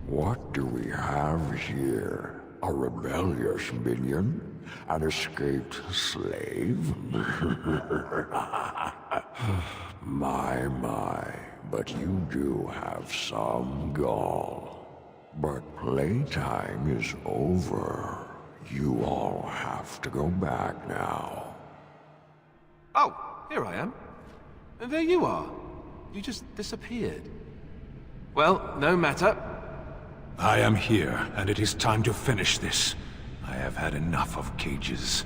What do we have here? A rebellious minion? An escaped slave? My, but you do have some gall. But playtime is over. You all have to go back now. Oh, here I am. And there you are. You just disappeared. Well, no matter. I am here, and it is time to finish this. I have had enough of cages.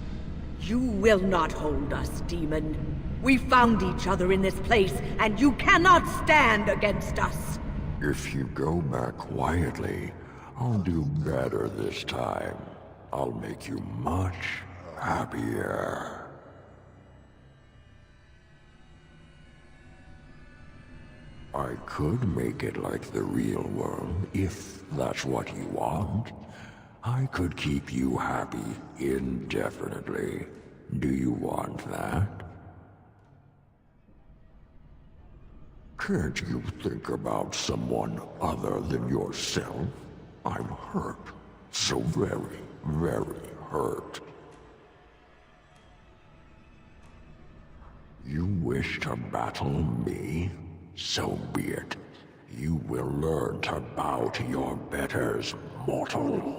You will not hold us, demon. We found each other in this place, and you cannot stand against us. If you go back quietly, I'll do better this time. I'll make you much happier. I could make it like the real world, if that's what you want. I could keep you happy indefinitely. Do you want that? Can't you think about someone other than yourself? I'm hurt. So very, very hurt. You wish to battle me? So be it. You will learn to bow to your betters, mortal.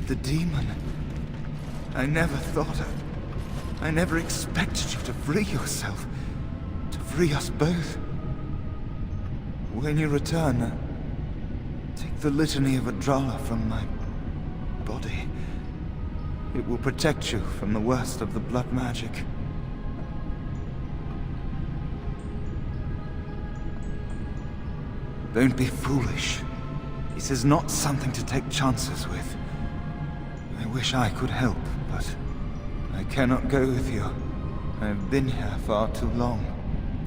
The demon. I never thought of... I never expected you to free yourself. To free us both. When you return, take the litany of Adrala from my body. It will protect you from the worst of the blood magic. Don't be foolish. This is not something to take chances with. I wish I could help, but I cannot go with you. I have been here far too long.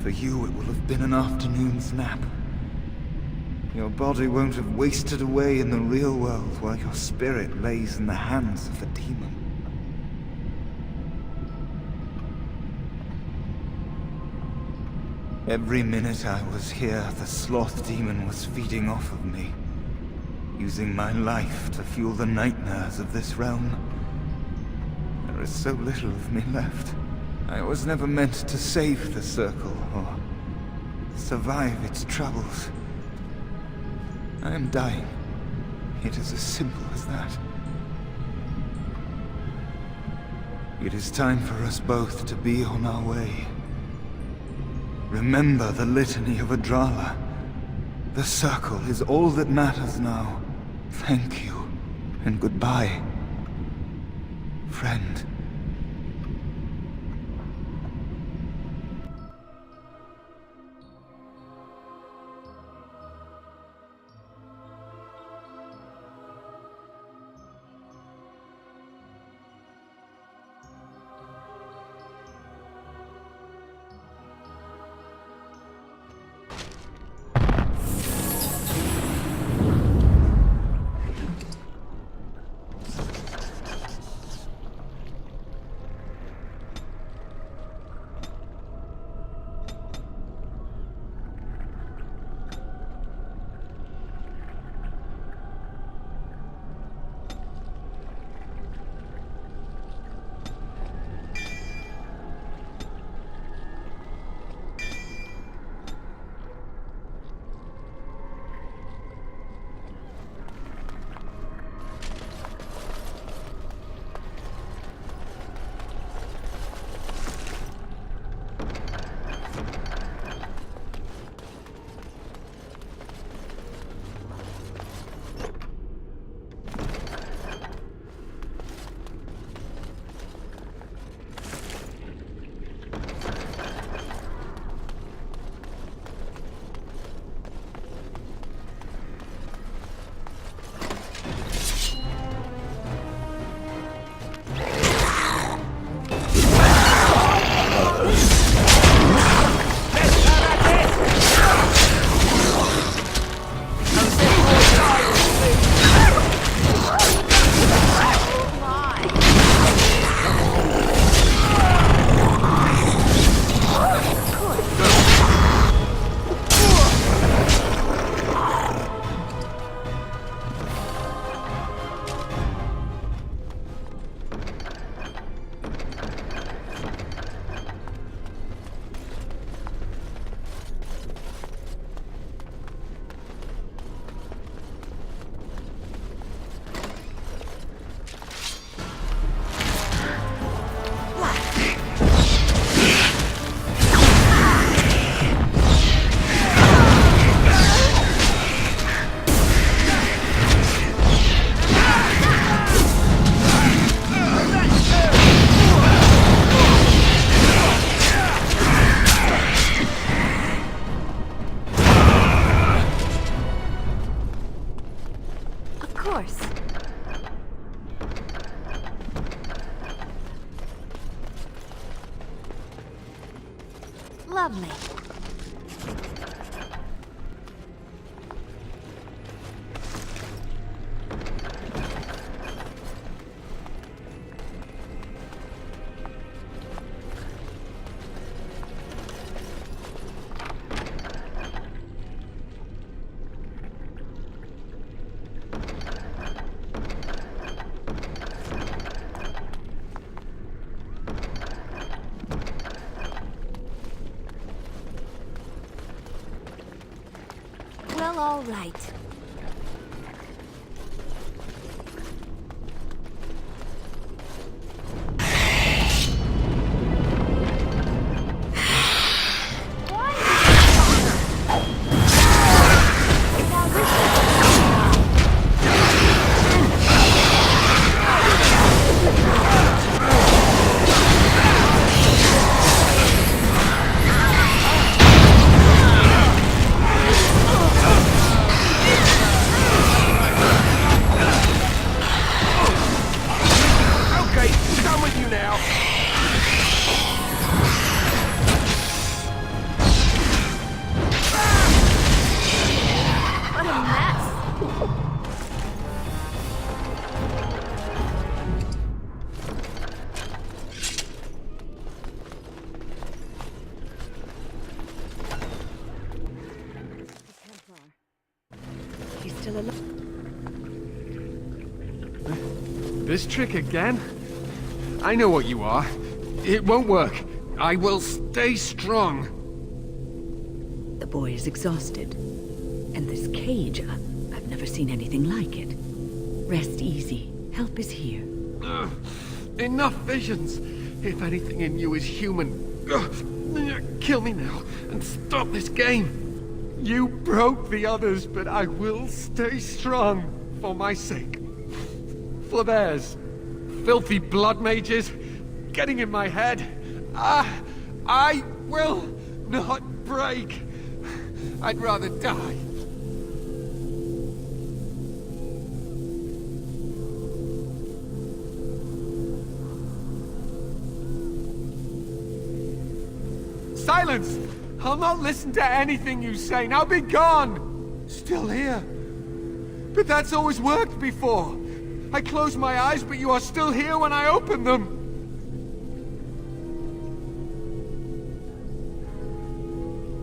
For you, it will have been an afternoon's nap. Your body won't have wasted away in the real world while your spirit lays in the hands of the demon. Every minute I was here, the sloth demon was feeding off of me, using my life to fuel the nightmares of this realm. There is so little of me left. I was never meant to save the Circle, or survive its troubles. I am dying. It is as simple as that. It is time for us both to be on our way. Remember the litany of Adrala. The circle is all that matters now. Thank you, and goodbye, friend. Lovely. Well, all right. This trick again? I know what you are. It won't work. I will stay strong. The boy is exhausted. And this cage, I've never seen anything like it. Rest easy. Help is here. Enough visions. If anything in you is human, kill me now and stop this game. You broke the others, but I will stay strong for my sake. For theirs. Filthy blood mages getting in my head. I will not break. I'd rather die. Silence! I'll not listen to anything you say. Now be gone! Still here. But that's always worked before. I close my eyes, but you are still here when I open them.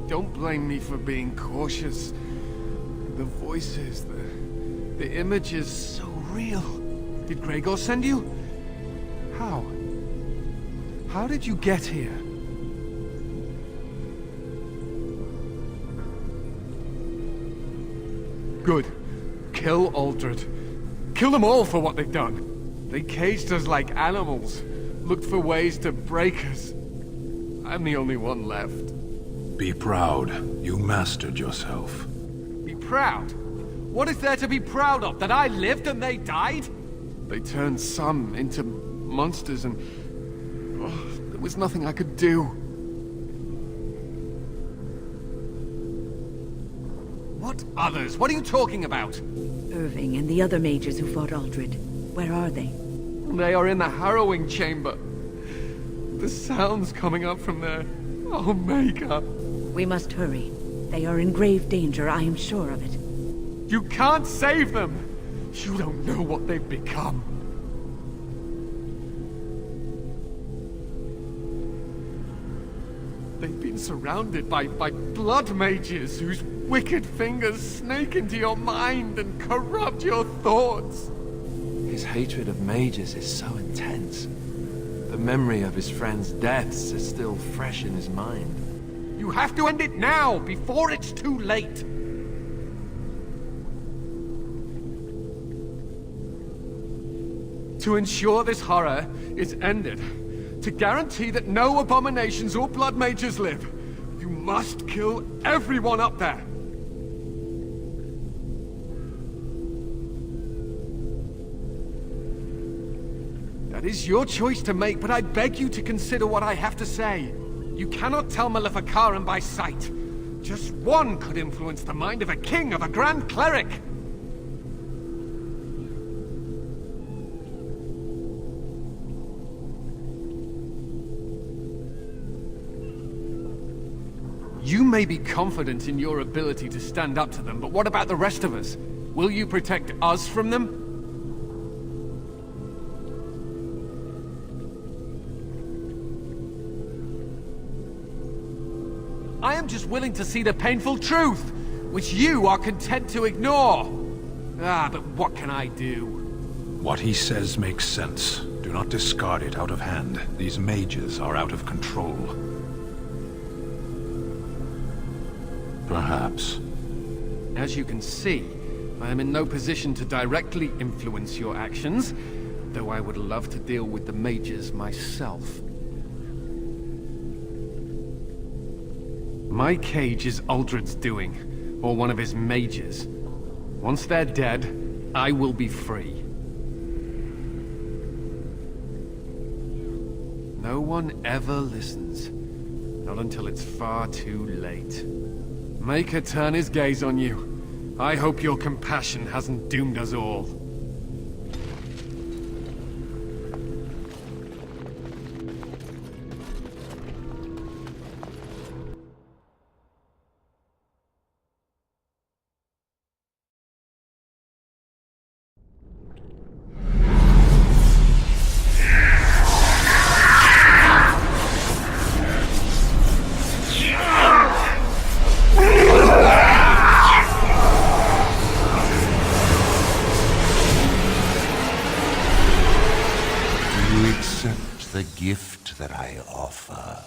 Don't blame me for being cautious. The voices, the images, so real. Did Gregor send you? How? How did you get here? Good. Kill Aldred. Kill them all for what they've done. They caged us like animals, looked for ways to break us. I'm the only one left. Be proud. You mastered yourself. Be proud? What is there to be proud of? That I lived and they died? They turned some into monsters and... oh, there was nothing I could do. What others? What are you talking about? Irving and the other mages who fought Aldred. Where are they? They are in the harrowing chamber. The sounds coming up from there. Omega. We must hurry. They are in grave danger, I am sure of it. You can't save them! You don't know what they've become. They've been surrounded by blood mages whose wicked fingers snake into your mind and corrupt your thoughts. His hatred of mages is so intense. The memory of his friends' deaths is still fresh in his mind. You have to end it now, before it's too late. To ensure this horror is ended, to guarantee that no abominations or blood mages live, you must kill everyone up there. That is your choice to make, but I beg you to consider what I have to say. You cannot tell Maleficarum by sight. Just one could influence the mind of a king, of a grand cleric. You may be confident in your ability to stand up to them, but what about the rest of us? Will you protect us from them? I am just willing to see the painful truth, which you are content to ignore. But what can I do? What he says makes sense. Do not discard it out of hand. These mages are out of control. Perhaps. As you can see, I am in no position to directly influence your actions, though I would love to deal with the mages myself. My cage is Aldred's doing, or one of his mages. Once they're dead, I will be free. No one ever listens. Not until it's far too late. Maker turn his gaze on you. I hope your compassion hasn't doomed us all. The gift that I offer.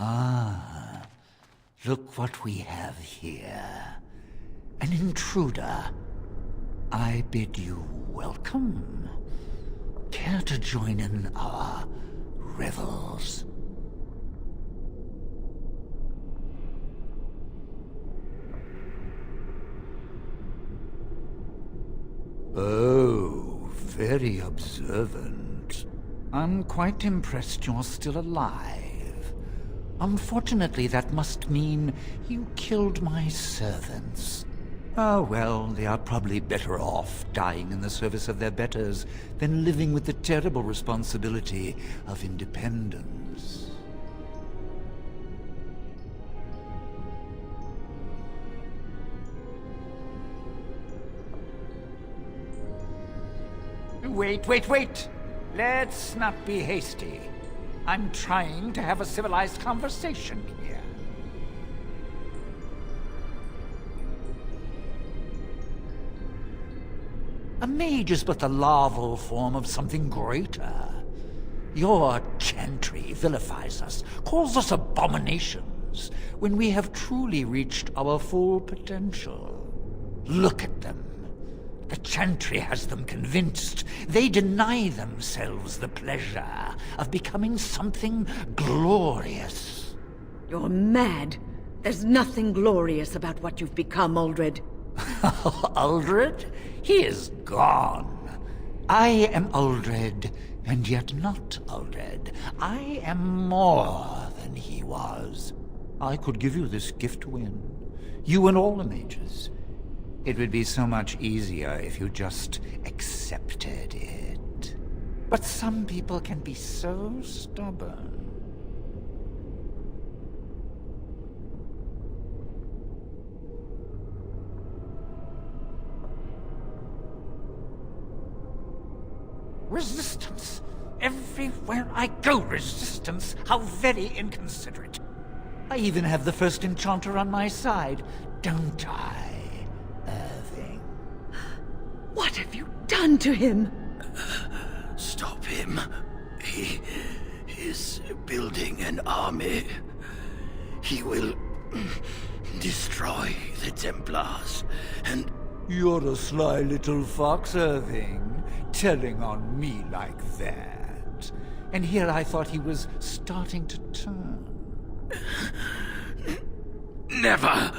Ah, look what we have here. An intruder. I bid you welcome. Care to join in our revels? Oh, very observant. I'm quite impressed you're still alive. Unfortunately, that must mean you killed my servants. Ah, well, they are probably better off dying in the service of their betters than living with the terrible responsibility of independence. Wait! Let's not be hasty. I'm trying to have a civilized conversation here. A mage is but the larval form of something greater. Your chantry vilifies us, calls us abominations, when we have truly reached our full potential. Look at them. The chantry has them convinced. They deny themselves the pleasure of becoming something glorious. You're mad. There's nothing glorious about what you've become, Uldred. Uldred? He is gone. I am Uldred, and yet not Uldred. I am more than he was. I could give you this gift to win. You and all the mages. It would be so much easier if you just accepted it. But some people can be so stubborn. Resistance! Everywhere I go, resistance! How very inconsiderate. I even have the first enchanter on my side, don't I? Irving. What have you done to him? Stop him. He is building an army. He will destroy the Templars, and... You're a sly little fox, Irving, telling on me like that. And here I thought he was starting to turn. Never!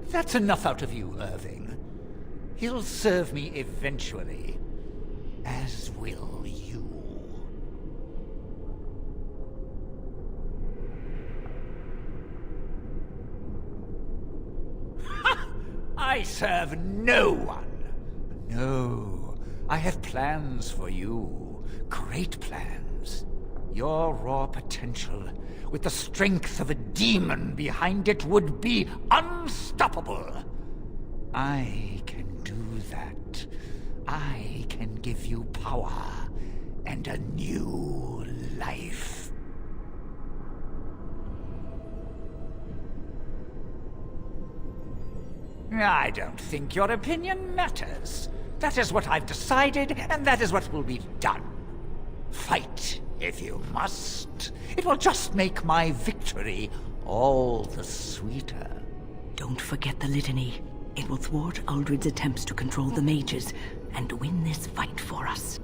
That's enough out of you, Irving. He'll serve me eventually. As will you. I serve no one. No, I have plans for you. Great plans. Your raw potential, with the strength of a demon behind it, would be unstoppable. I can do that. I can give you power and a new life. I don't think your opinion matters. That is what I've decided, and that is what will be done. Fight, if you must. It will just make my victory all the sweeter. Don't forget the litany. It will thwart Uldred's attempts to control the mages and win this fight for us.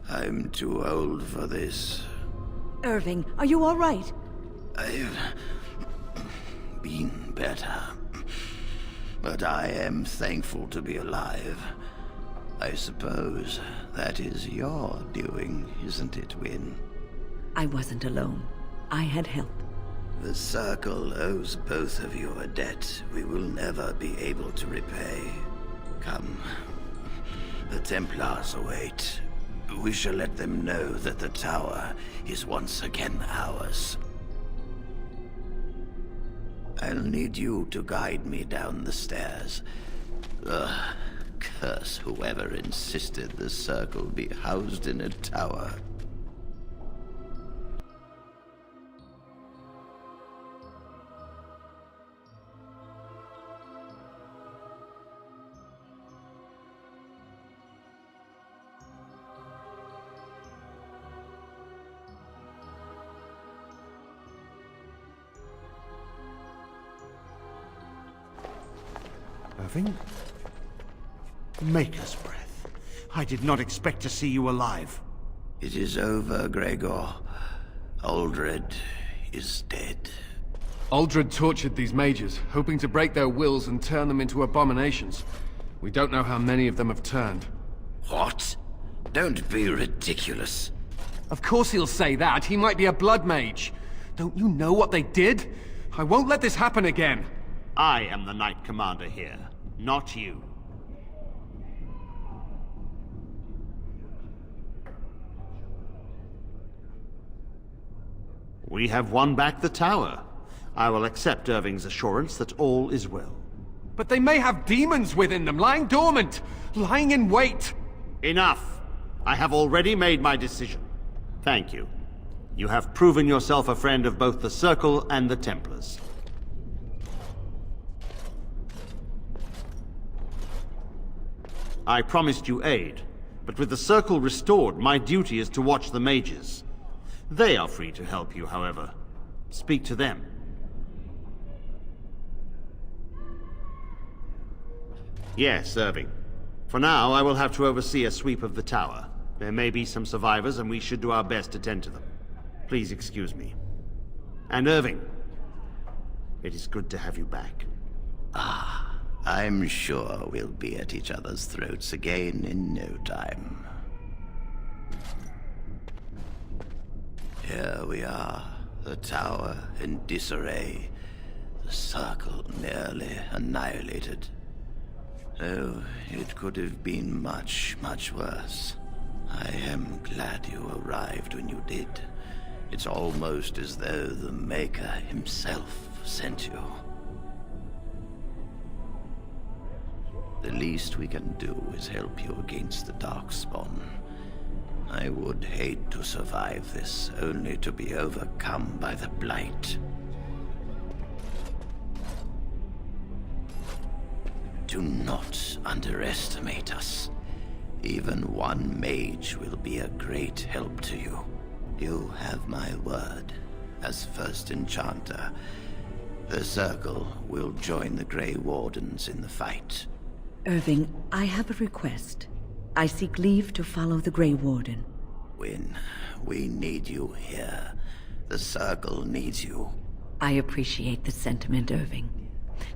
I'm too old for this. Irving, are you all right? I've been better. But I am thankful to be alive. I suppose that is your doing, isn't it, Wynne? I wasn't alone. I had help. The Circle owes both of you a debt we will never be able to repay. Come. The Templars await. We shall let them know that the tower is once again ours. I'll need you to guide me down the stairs. Ugh, curse whoever insisted the Circle be housed in a tower. Irving? Maker's breath. I did not expect to see you alive. It is over, Gregor. Aldred is dead. Aldred tortured these mages, hoping to break their wills and turn them into abominations. We don't know how many of them have turned. What? Don't be ridiculous. Of course he'll say that. He might be a blood mage. Don't you know what they did? I won't let this happen again. I am the Knight Commander here, not you. We have won back the tower. I will accept Irving's assurance that all is well. But they may have demons within them, lying dormant, lying in wait. Enough! I have already made my decision. Thank you. You have proven yourself a friend of both the Circle and the Templars. I promised you aid, but with the Circle restored, my duty is to watch the mages. They are free to help you, however. Speak to them. Yes, Irving. For now, I will have to oversee a sweep of the tower. There may be some survivors, and we should do our best to tend to them. Please excuse me. And Irving, it is good to have you back. I'm sure we'll be at each other's throats again in no time. Here we are, the tower in disarray, the Circle nearly annihilated. Oh, it could have been much, much worse. I am glad you arrived when you did. It's almost as though the Maker himself sent you. The least we can do is help you against the Darkspawn. I would hate to survive this, only to be overcome by the Blight. Do not underestimate us. Even one mage will be a great help to you. You have my word. As first enchanter, the Circle will join the Grey Wardens in the fight. Irving, I have a request. I seek leave to follow the Grey Warden. Wynne, we need you here. The Circle needs you. I appreciate the sentiment, Irving.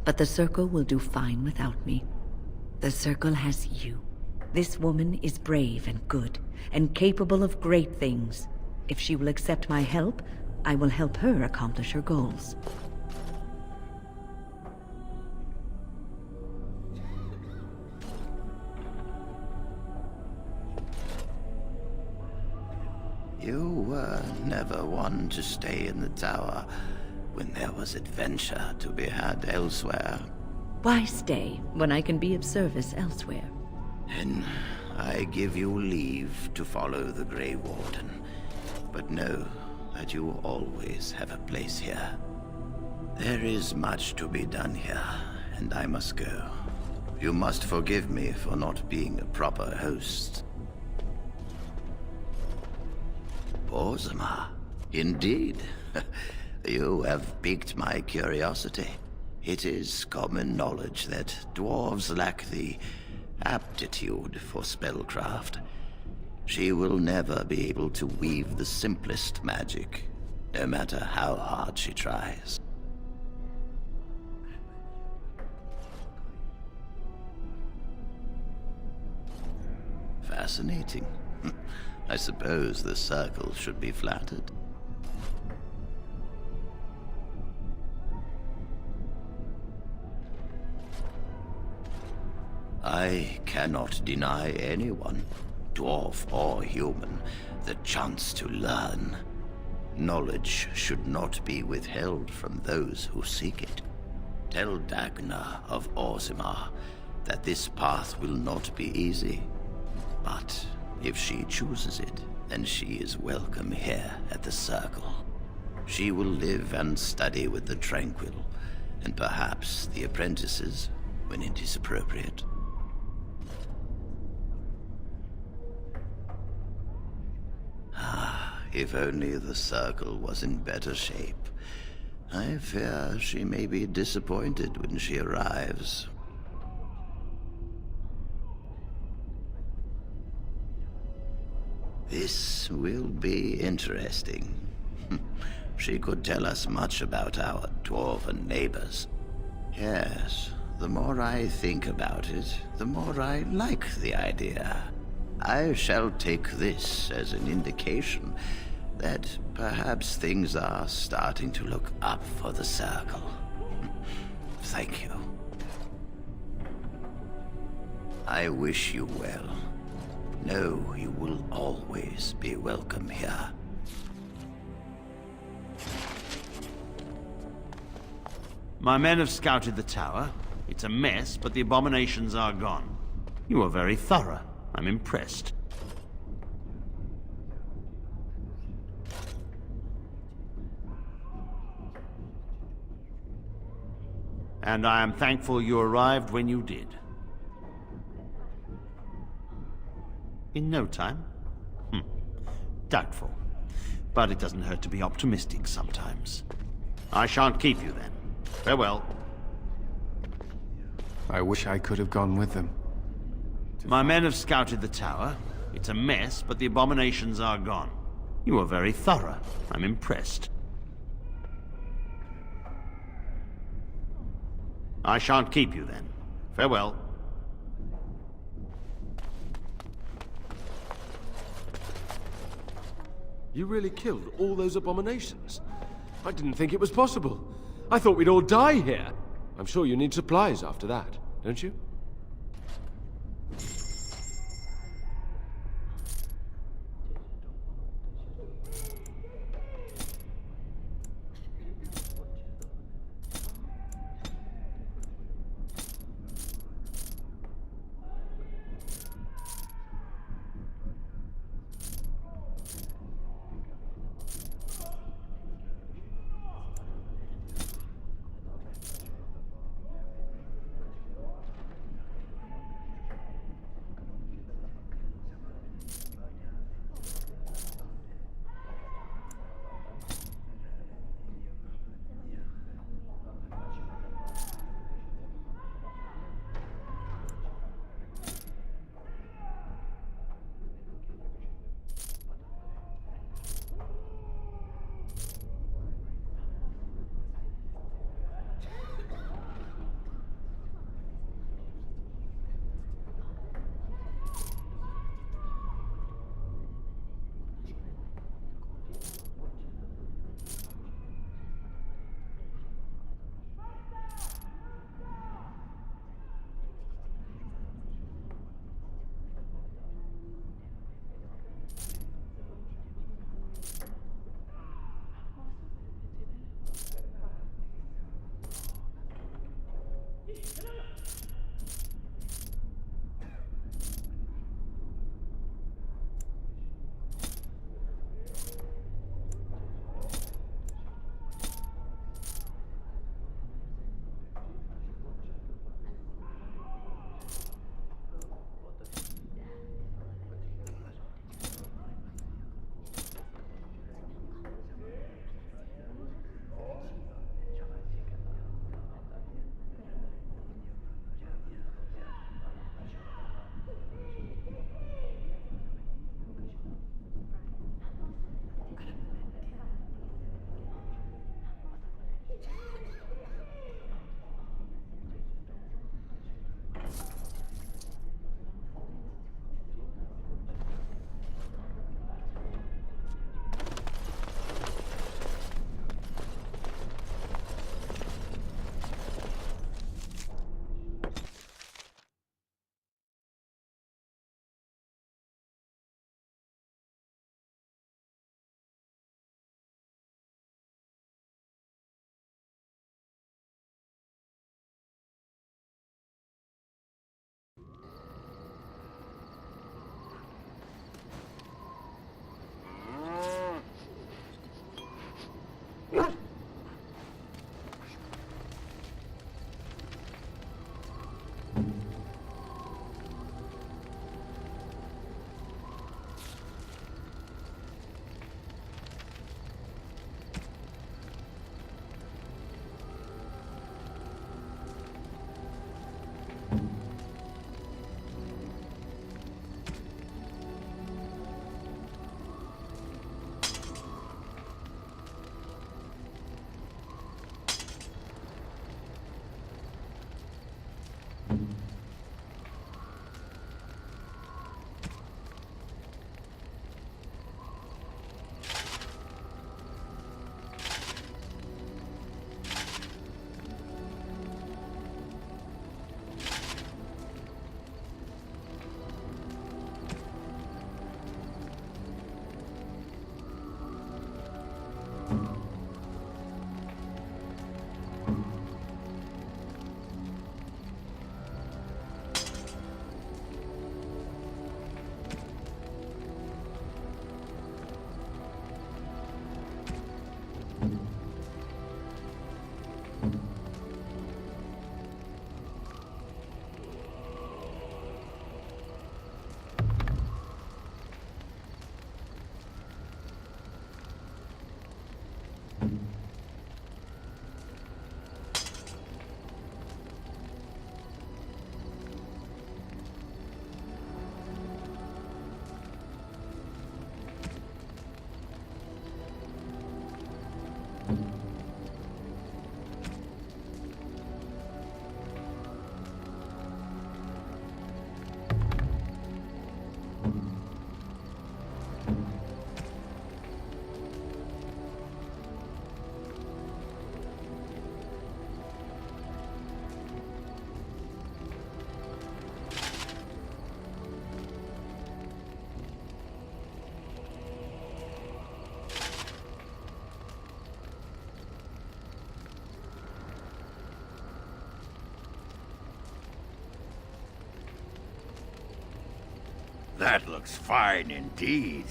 But the Circle will do fine without me. The Circle has you. This woman is brave and good, and capable of great things. If she will accept my help, I will help her accomplish her goals. You were never one to stay in the tower when there was adventure to be had elsewhere. Why stay when I can be of service elsewhere? Then I give you leave to follow the Grey Warden. But know that you always have a place here. There is much to be done here, and I must go. You must forgive me for not being a proper host. Orzammar, indeed. You have piqued my curiosity. It is common knowledge that dwarves lack the aptitude for spellcraft. She will never be able to weave the simplest magic, no matter how hard she tries. Fascinating. I suppose the circle should be flattered. I cannot deny anyone, dwarf or human, the chance to learn. Knowledge should not be withheld from those who seek it. Tell Dagna of Orsimar that this path will not be easy. But if she chooses it, then she is welcome here at the Circle. She will live and study with the Tranquil, and perhaps the apprentices, when it is appropriate. If only the Circle was in better shape. I fear she may be disappointed when she arrives. This will be interesting. She could tell us much about our dwarven neighbors. Yes, the more I think about it, the more I like the idea. I shall take this as an indication that perhaps things are starting to look up for the Circle. Thank you. I wish you well. Know you will always be welcome here. My men have scouted the tower. It's a mess, but the abominations are gone. You are very thorough. I'm impressed. And I am thankful you arrived when you did. In no time? Doubtful. But it doesn't hurt to be optimistic sometimes. I shan't keep you then. Farewell. I wish I could have gone with them. My men have scouted the tower. It's a mess, but the abominations are gone. You are very thorough. I'm impressed. I shan't keep you then. Farewell. You really killed all those abominations? I didn't think it was possible. I thought we'd all die here. I'm sure you need supplies after that, don't you? That looks fine indeed.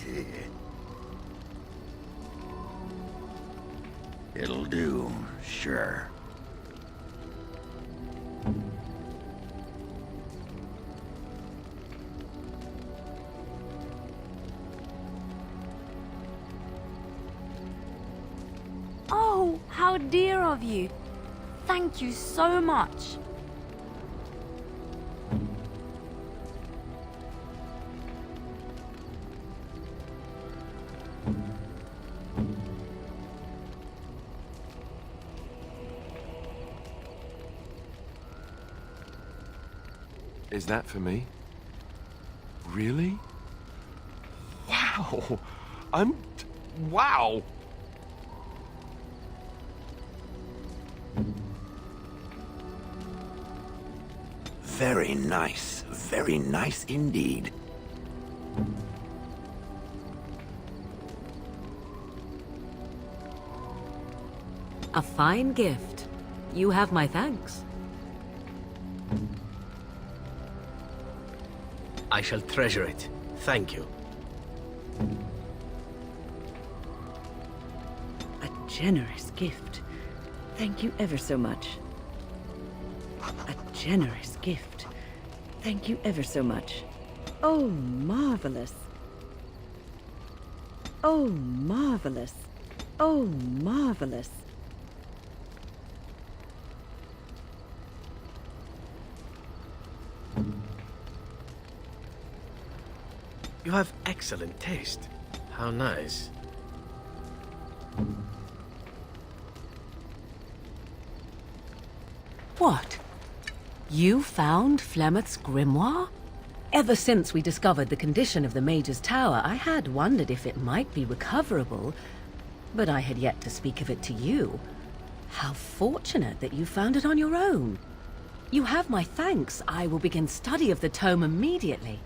It'll do, sure. Oh, how dear of you. Thank you so much. Is that for me? Really? Wow! Wow! Very nice indeed. A fine gift. You have my thanks. I shall treasure it. Thank you. A generous gift. Thank you ever so much. A generous gift. Thank you ever so much. Oh, marvelous. Oh, marvelous. Oh, marvelous. You have excellent taste. How nice. What? You found Flemeth's grimoire? Ever since we discovered the condition of the Mage's Tower, I had wondered if it might be recoverable, but I had yet to speak of it to you. How fortunate that you found it on your own. You have my thanks. I will begin study of the tome immediately.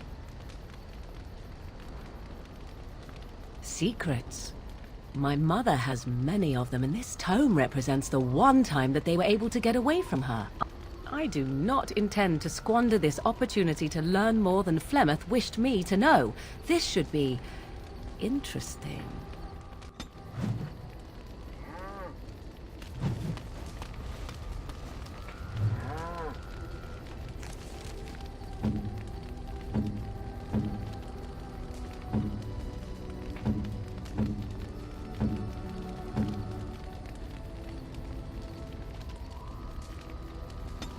Secrets. My mother has many of them, and this tome represents the one time that they were able to get away from her. I do not intend to squander this opportunity to learn more than Flemeth wished me to know. This should be interesting.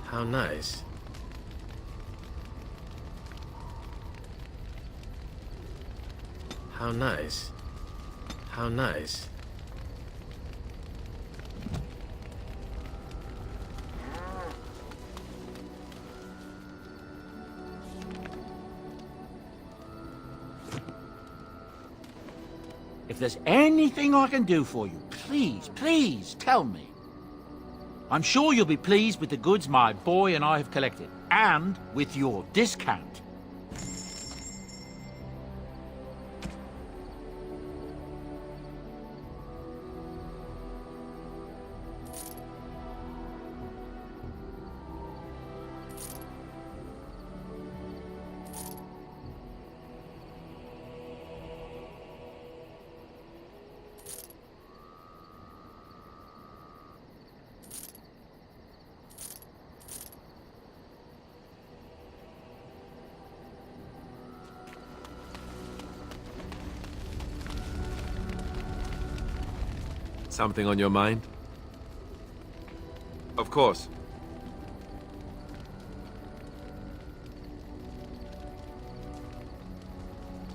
How nice. How nice. How nice. If there's anything I can do for you, please tell me. I'm sure you'll be pleased with the goods my boy and I have collected, and with your discount. Something on your mind? Of course.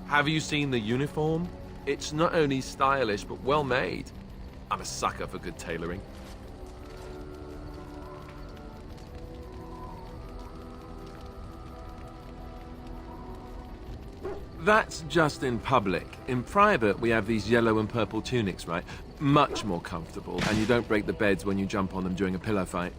Have you seen the uniform? It's not only stylish, but well made. I'm a sucker for good tailoring. That's just in public. In private, we have these yellow and purple tunics, right? Much more comfortable, and you don't break the beds when you jump on them during a pillow fight.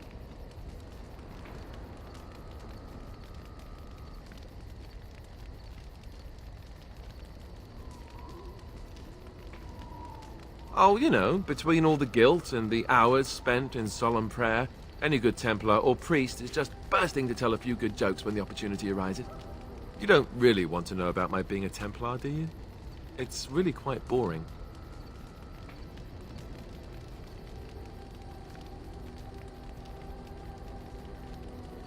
Oh, you know, between all the guilt and the hours spent in solemn prayer, any good Templar or priest is just bursting to tell a few good jokes when the opportunity arises. You don't really want to know about my being a Templar, do you? It's really quite boring.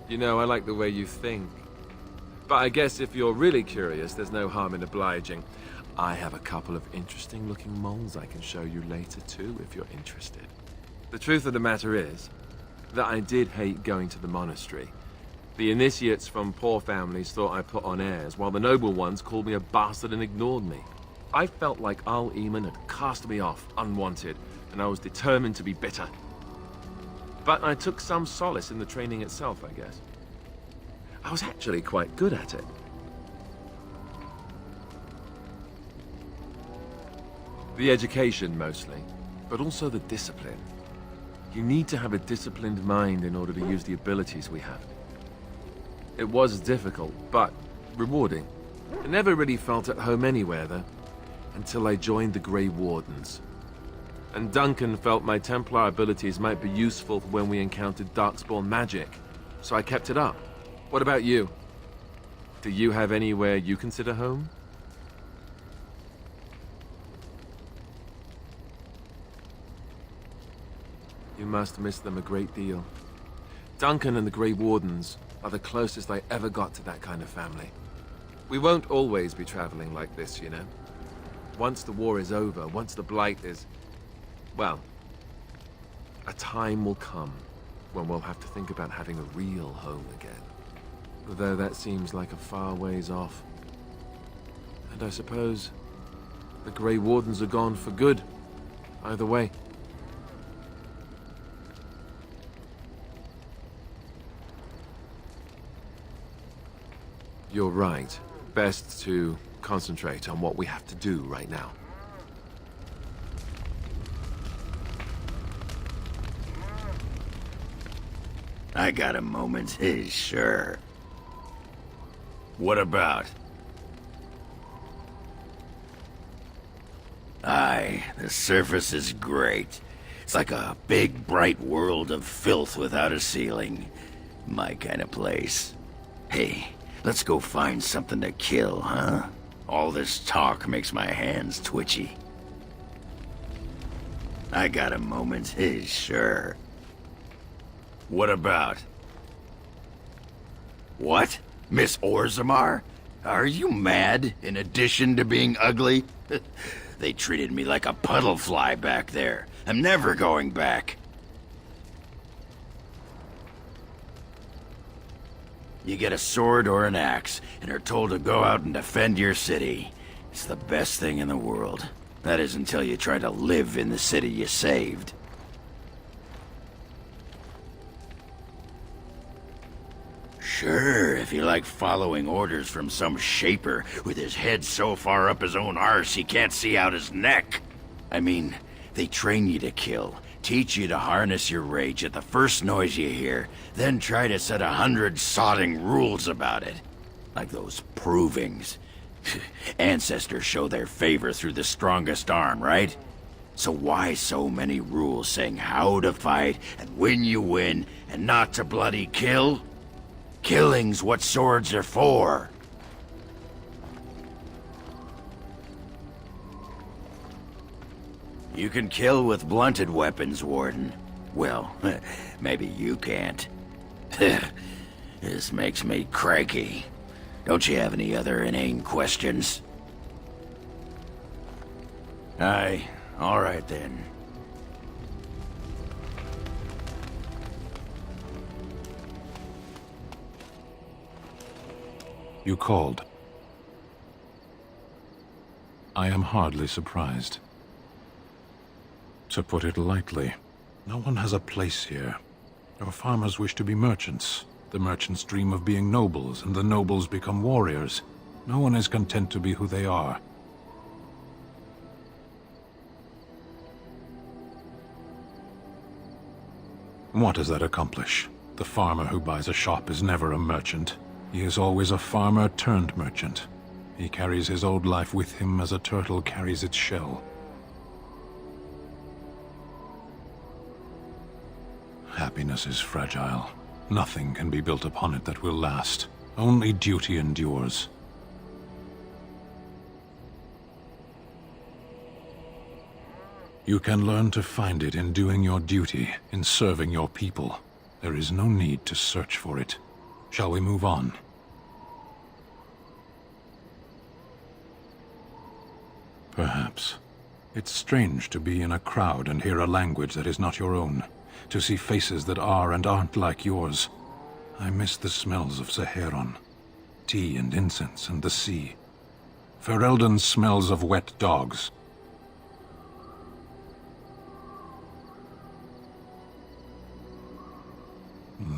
You know, I like the way you think. But I guess if you're really curious, there's no harm in obliging. I have a couple of interesting-looking moles I can show you later, too, if you're interested. The truth of the matter is that I did hate going to the monastery. The initiates from poor families thought I put on airs, while the noble ones called me a bastard and ignored me. I felt like Al-Eamon had cast me off, unwanted, and I was determined to be bitter. But I took some solace in the training itself, I guess. I was actually quite good at it. The education, mostly, but also the discipline. You need to have a disciplined mind in order to use the abilities we have. It was difficult, but rewarding. I never really felt at home anywhere, though, until I joined the Grey Wardens. And Duncan felt my Templar abilities might be useful for when we encountered Darkspawn magic, so I kept it up. What about you? Do you have anywhere you consider home? You must miss them a great deal. Duncan and the Grey Wardens are the closest I ever got to that kind of family. We won't always be traveling like this, you know. Once the war is over, once the Blight is... well, a time will come when we'll have to think about having a real home again. Though that seems like a far ways off. And I suppose the Grey Wardens are gone for good, either way. You're right. Best to concentrate on what we have to do right now. I got a moment? Sure. What about? Aye, the surface is great. It's like a big, bright world of filth without a ceiling. My kind of place. Hey, let's go find something to kill, huh? All this talk makes my hands twitchy. I got a moment? Sure. What about? What? Miss Orzammar? Are you mad, in addition to being ugly? They treated me like a puddle fly back there. I'm never going back. You get a sword or an axe, and are told to go out and defend your city. It's the best thing in the world. That is until you try to live in the city you saved. Sure, if you like following orders from some shaper with his head so far up his own arse he can't see out his neck. I mean, they train you to kill, teach you to harness your rage at the first noise you hear, then try to set 100 sodding rules about it. Like those provings. Ancestors show their favor through the strongest arm, right? So why so many rules saying how to fight and when you win and not to bloody kill? Killing's what swords are for. You can kill with blunted weapons, Warden. Well, maybe you can't. This makes me cranky. Don't you have any other inane questions? Aye, all right then. You called. I am hardly surprised. To put it lightly, no one has a place here. Your farmers wish to be merchants. The merchants dream of being nobles, and the nobles become warriors. No one is content to be who they are. What does that accomplish? The farmer who buys a shop is never a merchant. He is always a farmer turned merchant. He carries his old life with him as a turtle carries its shell. Happiness is fragile. Nothing can be built upon it that will last. Only duty endures. You can learn to find it in doing your duty, in serving your people. There is no need to search for it. Shall we move on? Perhaps. It's strange to be in a crowd and hear a language that is not your own. To see faces that are and aren't like yours. I miss the smells of Saharon. Tea and incense and the sea. Ferelden smells of wet dogs.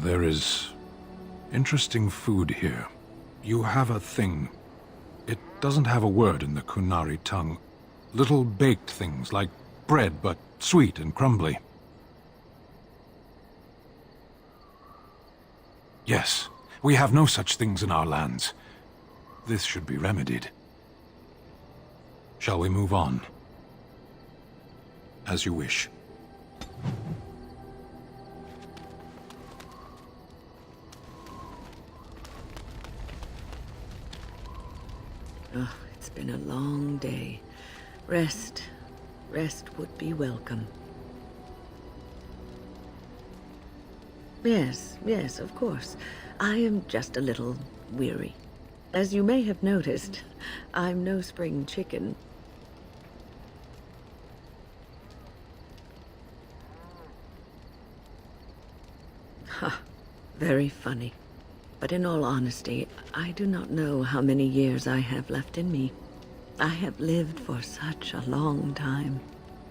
There is interesting food here. You have a thing. It doesn't have a word in the Kunari tongue. Little baked things like bread, but sweet and crumbly. Yes, we have no such things in our lands. This should be remedied. Shall we move on? As you wish. Oh, it's been a long day. Rest would be welcome. Yes, of course. I am just a little weary. As you may have noticed, I'm no spring chicken. Ha, very funny. But in all honesty, I do not know how many years I have left in me. I have lived for such a long time,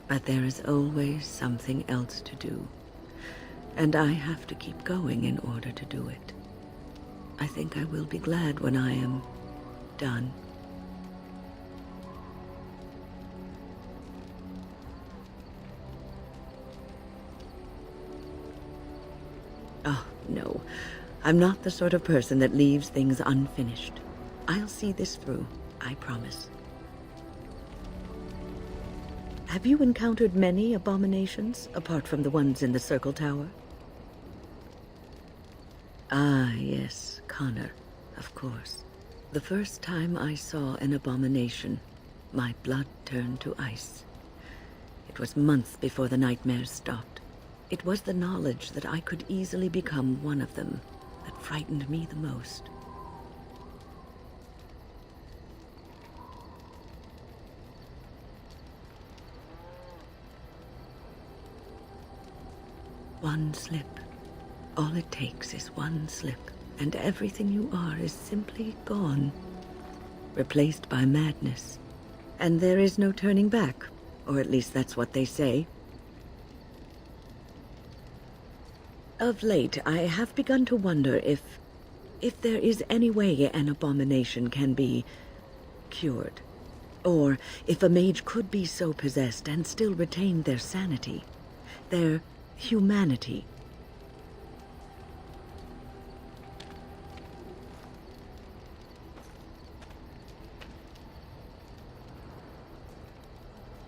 but there is always something else to do. And I have to keep going in order to do it. I think I will be glad when I am done. Oh, no. I'm not the sort of person that leaves things unfinished. I'll see this through, I promise. Have you encountered many abominations, apart from the ones in the Circle Tower? Ah, yes, Connor, of course. The first time I saw an abomination, my blood turned to ice. It was months before the nightmares stopped. It was the knowledge that I could easily become one of them that frightened me the most. One slip. All it takes is one slip, and everything you are is simply gone. Replaced by madness. And there is no turning back, or at least that's what they say. Of late, I have begun to wonder if there is any way an abomination can be cured. Or if a mage could be so possessed and still retain their sanity, their humanity.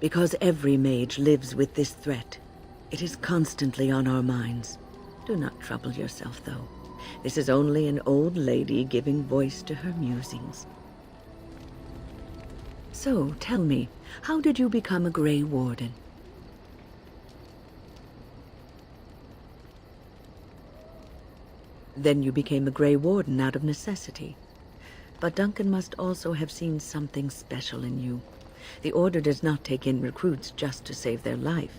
Because every mage lives with this threat. It is constantly on our minds. Do not trouble yourself, though. This is only an old lady giving voice to her musings. So, tell me, how did you become a Grey Warden? Then you became a Grey Warden out of necessity. But Duncan must also have seen something special in you. The Order does not take in recruits just to save their life.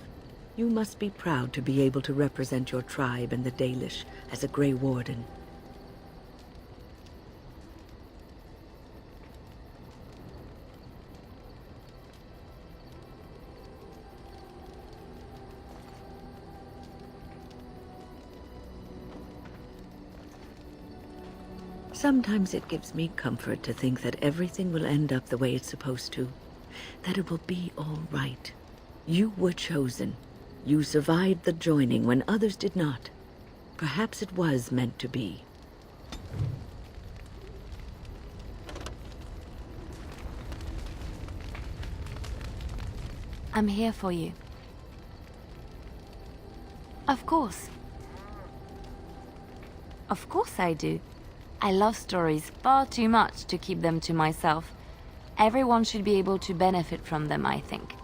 You must be proud to be able to represent your tribe and the Dalish as a Grey Warden. Sometimes it gives me comfort to think that everything will end up the way it's supposed to. That it will be all right. You were chosen. You survived the joining when others did not. Perhaps it was meant to be. I'm here for you. Of course. Of course I do. I love stories far too much to keep them to myself. Everyone should be able to benefit from them, I think.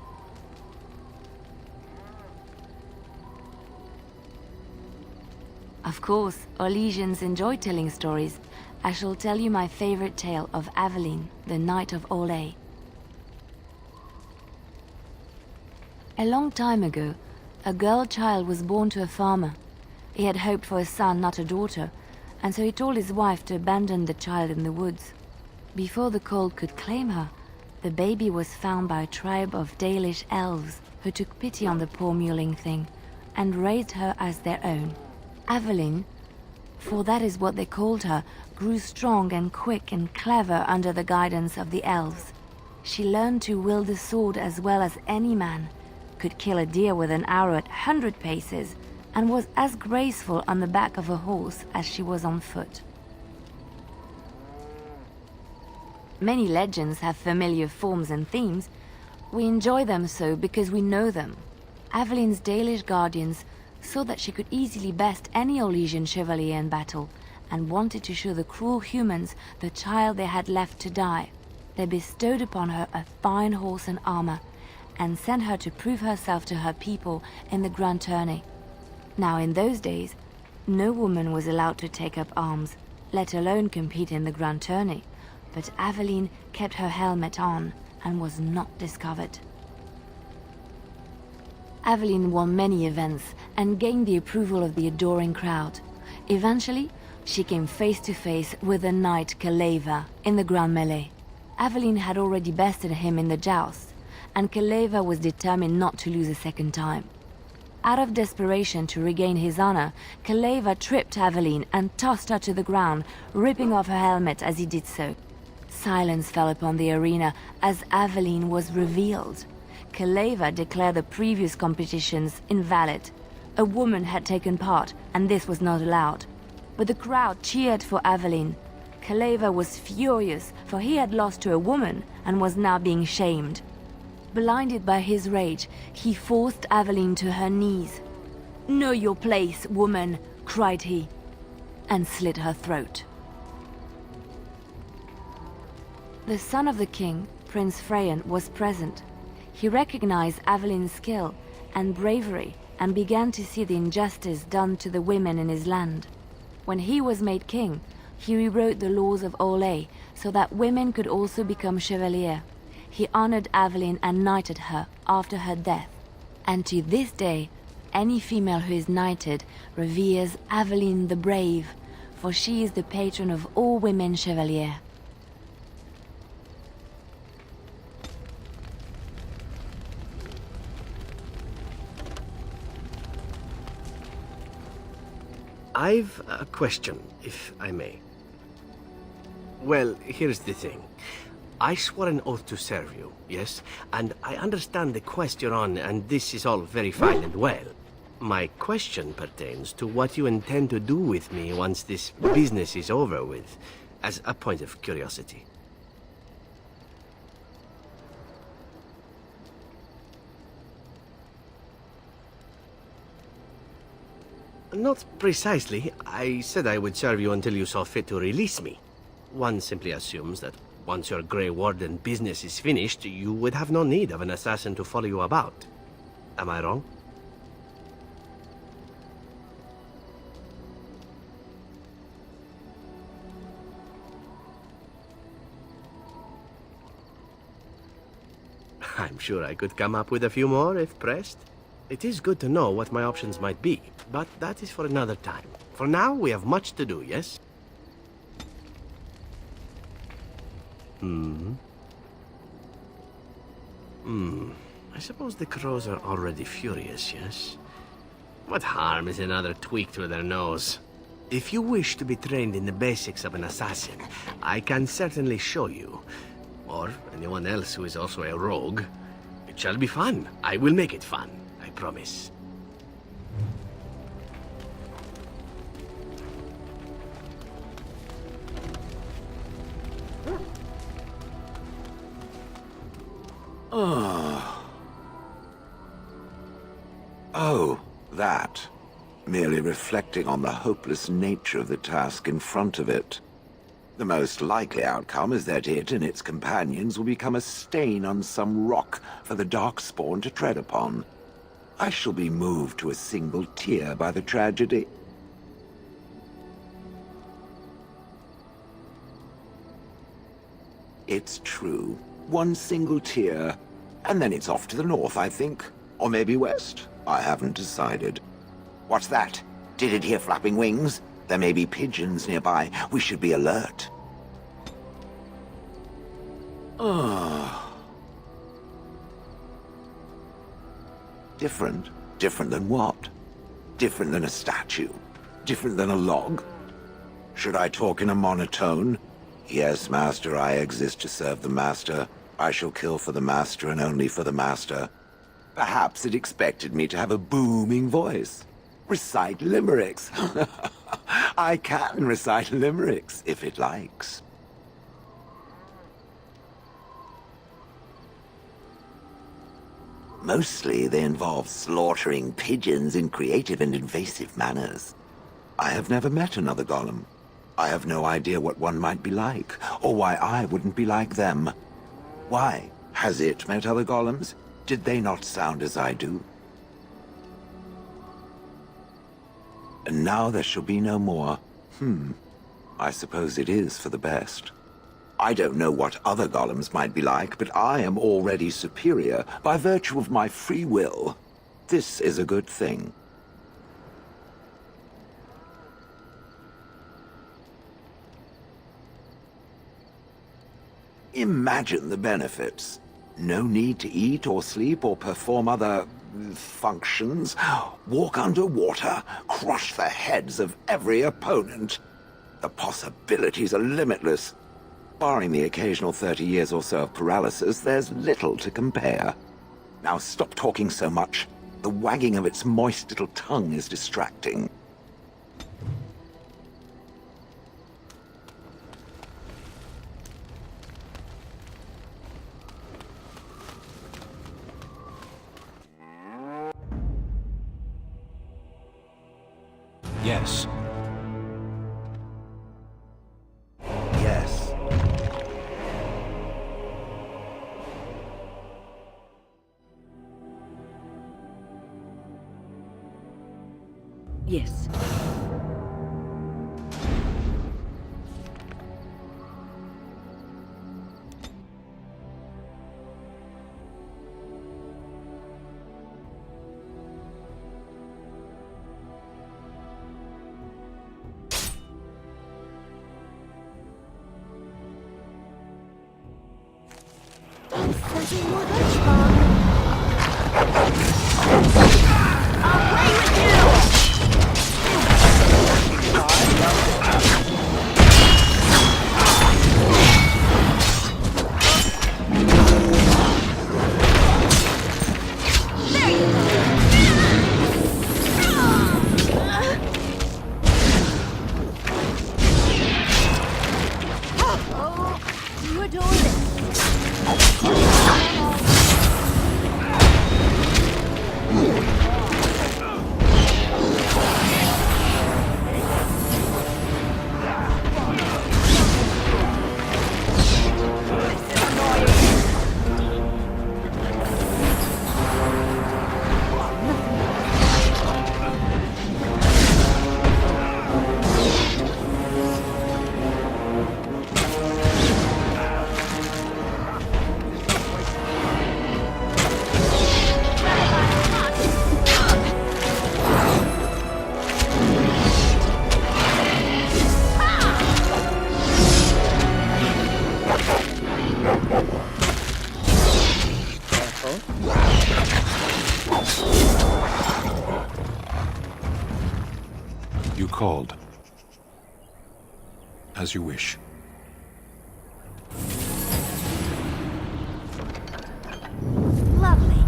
Of course, Orlesians enjoy telling stories. I shall tell you my favorite tale of Aveline, the Knight of Olay. A long time ago, a girl child was born to a farmer. He had hoped for a son, not a daughter, and so he told his wife to abandon the child in the woods. Before the cold could claim her, the baby was found by a tribe of Dalish elves who took pity on the poor mewling thing and raised her as their own. Aveline, for that is what they called her, grew strong and quick and clever under the guidance of the elves. She learned to wield the sword as well as any man, could kill a deer with an arrow at 100 paces, and was as graceful on the back of a horse as she was on foot. Many legends have familiar forms and themes. We enjoy them so because we know them. Aveline's Dalish guardians saw that she could easily best any Orlesian chevalier in battle, and wanted to show the cruel humans the child they had left to die. They bestowed upon her a fine horse and armor, and sent her to prove herself to her people in the grand tourney. Now in those days, no woman was allowed to take up arms, let alone compete in the grand tourney, but Aveline kept her helmet on and was not discovered. Aveline won many events and gained the approval of the adoring crowd. Eventually, she came face to face with the knight Kaleva in the grand melee. Aveline had already bested him in the joust, and Kaleva was determined not to lose a second time. Out of desperation to regain his honor, Kaleva tripped Aveline and tossed her to the ground, ripping off her helmet as he did so. Silence fell upon the arena as Aveline was revealed. Kaleva declared the previous competitions invalid. A woman had taken part, and this was not allowed. But the crowd cheered for Aveline. Kaleva was furious, for he had lost to a woman and was now being shamed. Blinded by his rage, he forced Aveline to her knees. "Know your place, woman," cried he, and slit her throat. The son of the king, Prince Freyan, was present. He recognized Aveline's skill and bravery and began to see the injustice done to the women in his land. When he was made king, he rewrote the laws of Olay so that women could also become chevalier. He honored Aveline and knighted her after her death. And to this day, any female who is knighted reveres Aveline the Brave, for she is the patron of all women chevalier. I've a question, if I may. Well, here's the thing. I swore an oath to serve you, yes? And I understand the quest you're on, and this is all very fine and well. My question pertains to what you intend to do with me once this business is over with, as a point of curiosity. Not precisely. I said I would serve you until you saw fit to release me. One simply assumes that once your Grey Warden business is finished, you would have no need of an assassin to follow you about. Am I wrong? I'm sure I could come up with a few more if pressed. It is good to know what my options might be, but that is for another time. For now, we have much to do, yes? I suppose the crows are already furious, yes? What harm is another tweak to their nose? If you wish to be trained in the basics of an assassin, I can certainly show you. Or anyone else who is also a rogue. It shall be fun. I will make it fun. I promise. Oh, that. Merely reflecting on the hopeless nature of the task in front of it. The most likely outcome is that it and its companions will become a stain on some rock for the Darkspawn to tread upon. I shall be moved to a single tear by the tragedy. It's true. One single tear, and then it's off to the north, I think. Or maybe west? I haven't decided. What's that? Did it hear flapping wings? There may be pigeons nearby. We should be alert. Different? Different than what? Different than a statue? Different than a log? Should I talk in a monotone? Yes, Master, I exist to serve the Master. I shall kill for the Master and only for the Master. Perhaps it expected me to have a booming voice. Recite limericks. I can recite limericks, if it likes. Mostly they involve slaughtering pigeons in creative and invasive manners. I have never met another golem. I have no idea what one might be like, or why I wouldn't be like them. Why? Has it met other golems? Did they not sound as I do? And now there shall be no more. I suppose it is for the best. I don't know what other golems might be like, but I am already superior by virtue of my free will. This is a good thing. Imagine the benefits. No need to eat or sleep or perform other functions. Walk underwater, crush the heads of every opponent. The possibilities are limitless. Barring the occasional 30 years or so of paralysis, there's little to compare. Now stop talking so much. The wagging of its moist little tongue is distracting. Yes. Yes. Yes. You adore this. You called. As you wish. Lovely.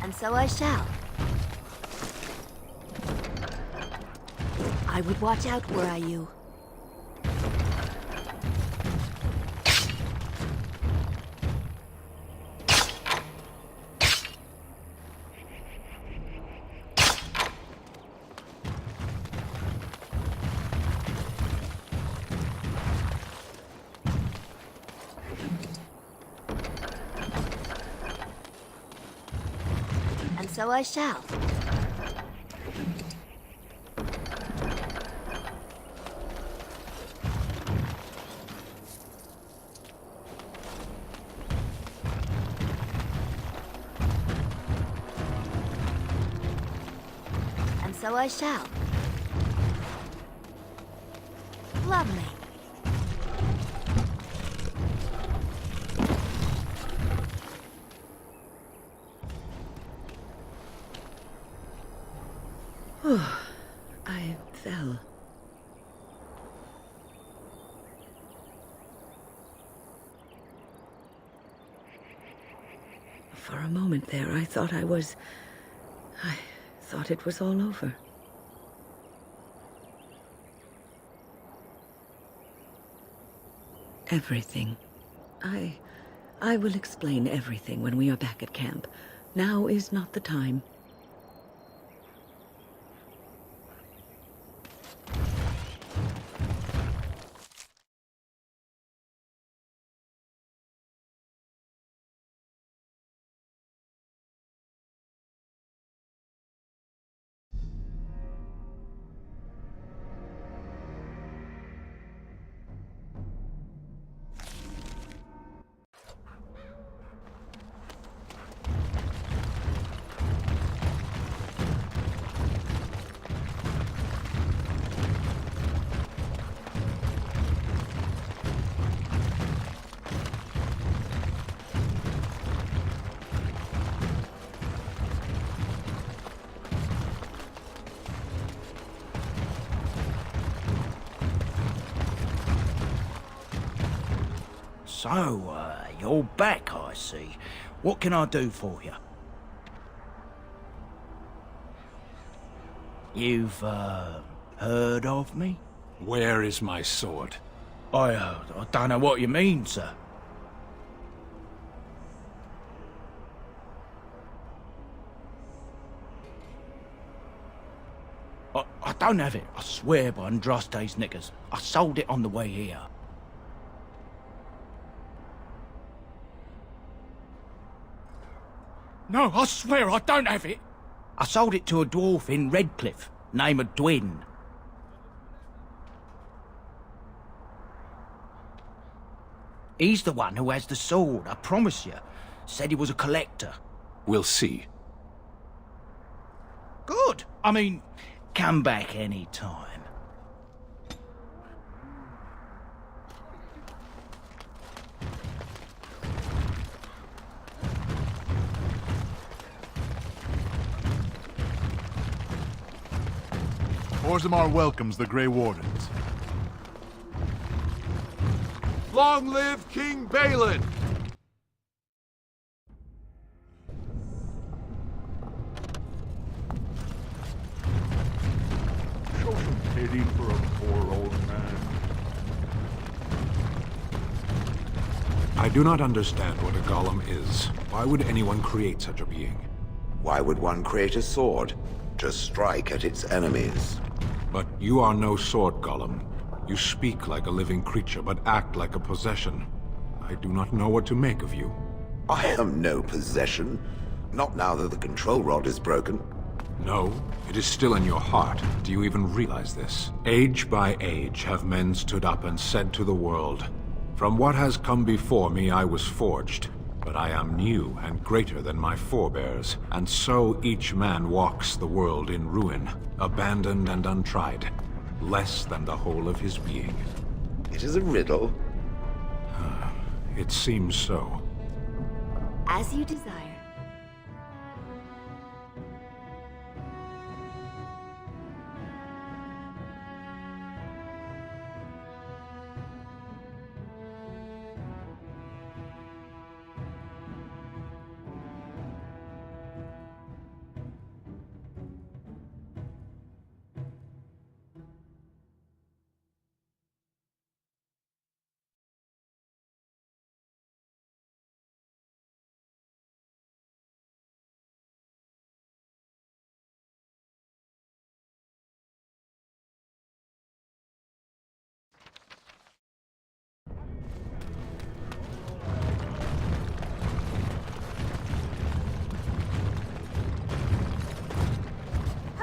And so I shall. I would watch out were I you. so I shall. And so I shall. Lovely. I fell. For a moment there, I thought I thought it was all over. Everything. I will explain everything when we are back at camp. Now is not the time. So, you're back, I see. What can I do for you? You've, heard of me? Where is my sword? I don't know what you mean, sir. I don't have it, I swear by Andraste's knickers. I sold it on the way here. No, I swear I don't have it. I sold it to a dwarf in Redcliffe, name of Dwin. He's the one who has the sword, I promise you. Said he was a collector. We'll see. Good. I mean, come back any time. Orzammar welcomes the Grey Wardens. Long live King Balin! Show some pity for a poor old man. I do not understand what a golem is. Why would anyone create such a being? Why would one create a sword? To strike at its enemies. But you are no sword golem. You speak like a living creature, but act like a possession. I do not know what to make of you. I am no possession. Not now that the control rod is broken. No, it is still in your heart. Do you even realize this? Age by age have men stood up and said to the world, "From what has come before me I was forged, but I am new and greater than my forebears." And so each man walks the world in ruin, abandoned and untried, less than the whole of his being. It is a riddle. It seems so. As you desire.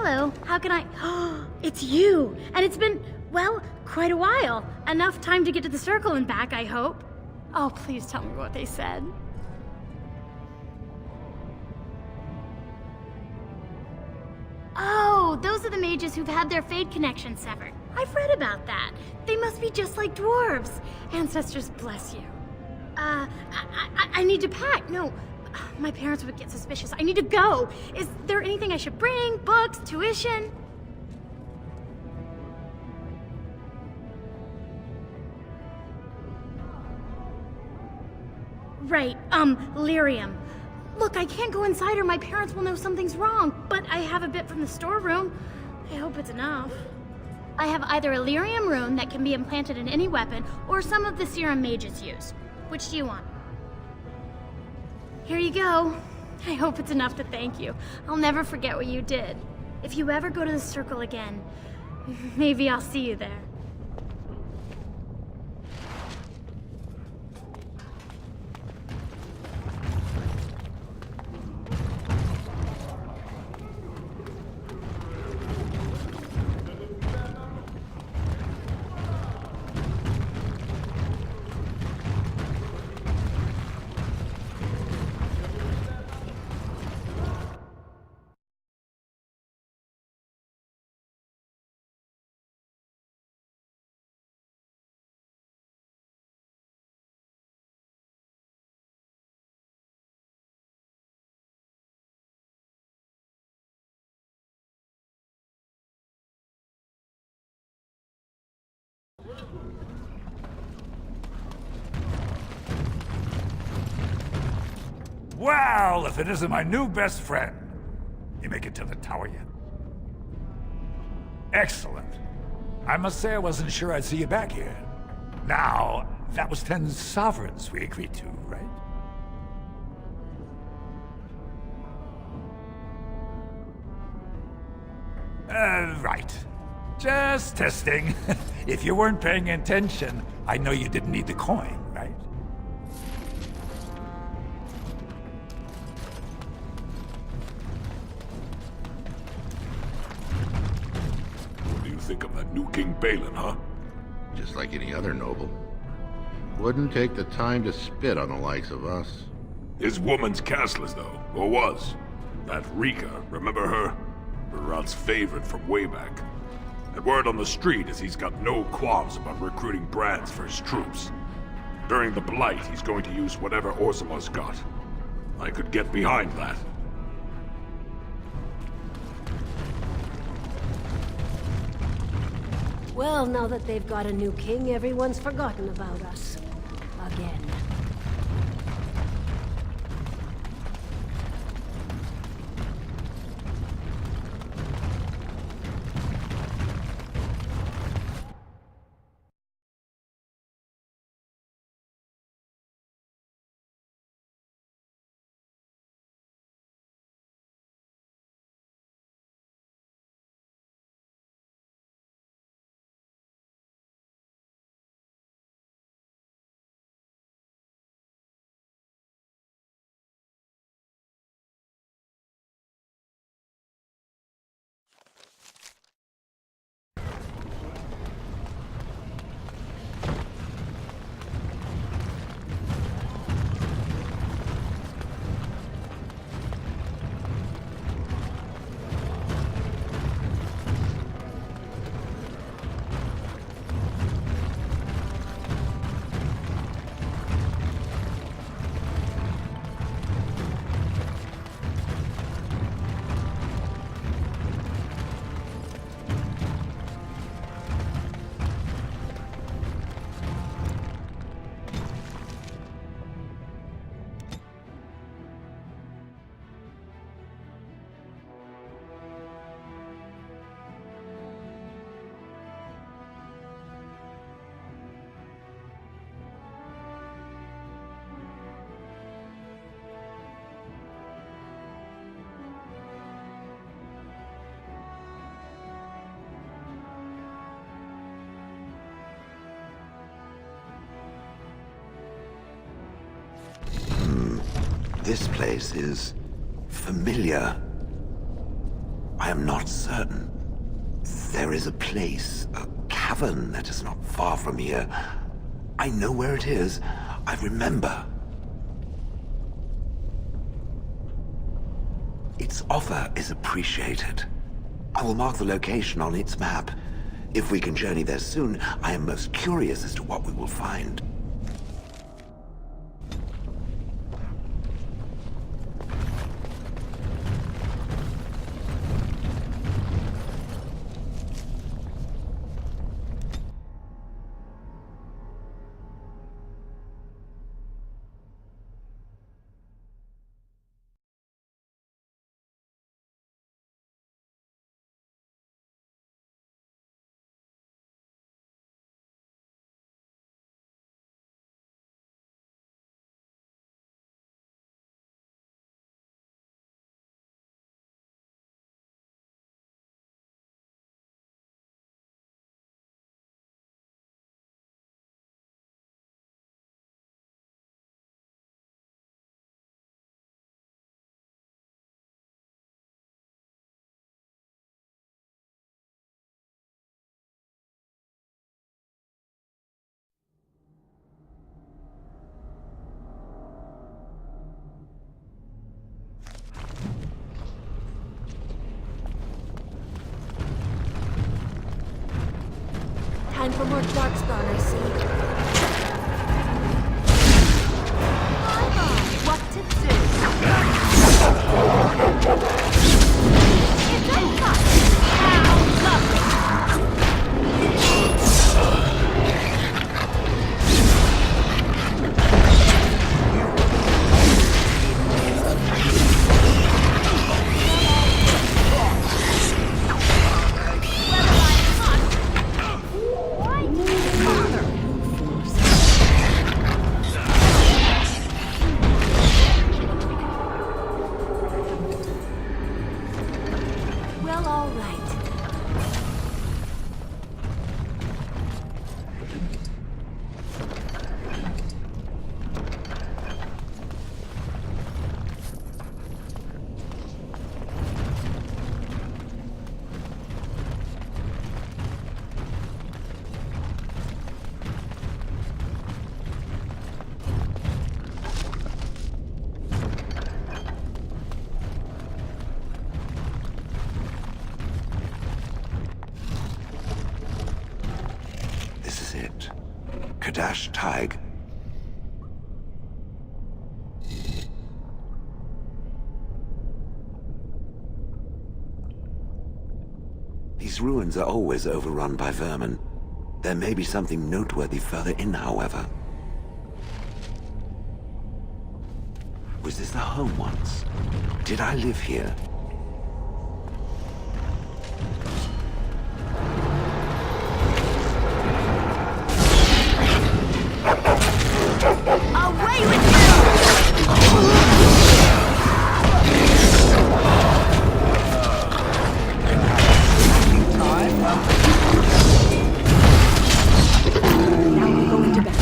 Hello, how can I... Oh, it's you! And it's been, well, quite a while. Enough time to get to the circle and back, I hope. Oh, please tell me what they said. Oh, those are the mages who've had their fade connection severed. I've read about that. They must be just like dwarves. Ancestors bless you. I need to pack. No, my parents would get suspicious. I need to go. Is there anything I should bring? Books? Tuition? Right, lyrium. Look, I can't go inside or my parents will know something's wrong, but I have a bit from the storeroom. I hope it's enough. I have either a lyrium rune that can be implanted in any weapon, or some of the serum mages use. Which do you want? Here you go. I hope it's enough to thank you. I'll never forget what you did. If you ever go to the circle again, maybe I'll see you there. Well, if it isn't my new best friend. You make it to the tower yet? Excellent. I must say I wasn't sure I'd see you back here. Now, that was 10 sovereigns we agreed to, right? Right. Just testing. If you weren't paying attention, I know you didn't need the coin, right? What do you think of that new King Balin, huh? Just like any other noble. Wouldn't take the time to spit on the likes of us. His woman's castless, though, or was. That Rika, remember her? Barat's favorite from way back. And word on the street is he's got no qualms about recruiting brands for his troops. During the Blight, he's going to use whatever Orzammor's got. I could get behind that. Well, now that they've got a new king, everyone's forgotten about us. Again. This place is familiar. I am not certain. There is a place, a cavern that is not far from here. I know where it is. I remember. Its offer is appreciated. I will mark the location on its map. If we can journey there soon, I am most curious as to what we will find. Time for more darkspawn, I see. What to do? It's over! How lovely! Well, all right. This is it. Kadash Taig. These ruins are always overrun by vermin. There may be something noteworthy further in, however. Was this the home once? Did I live here? Away with you! Now we're going to bed.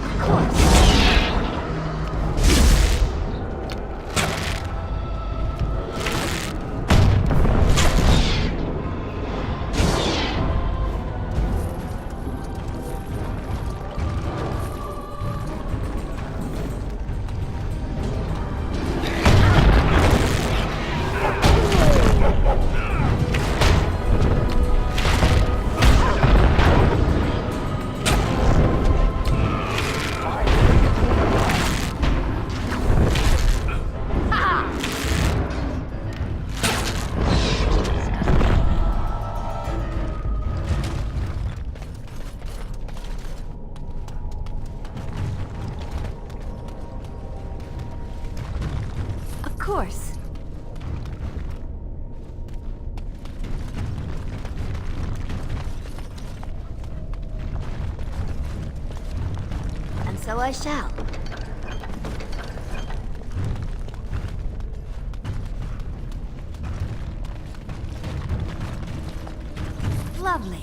Of course. Of course. And so I shall. Lovely.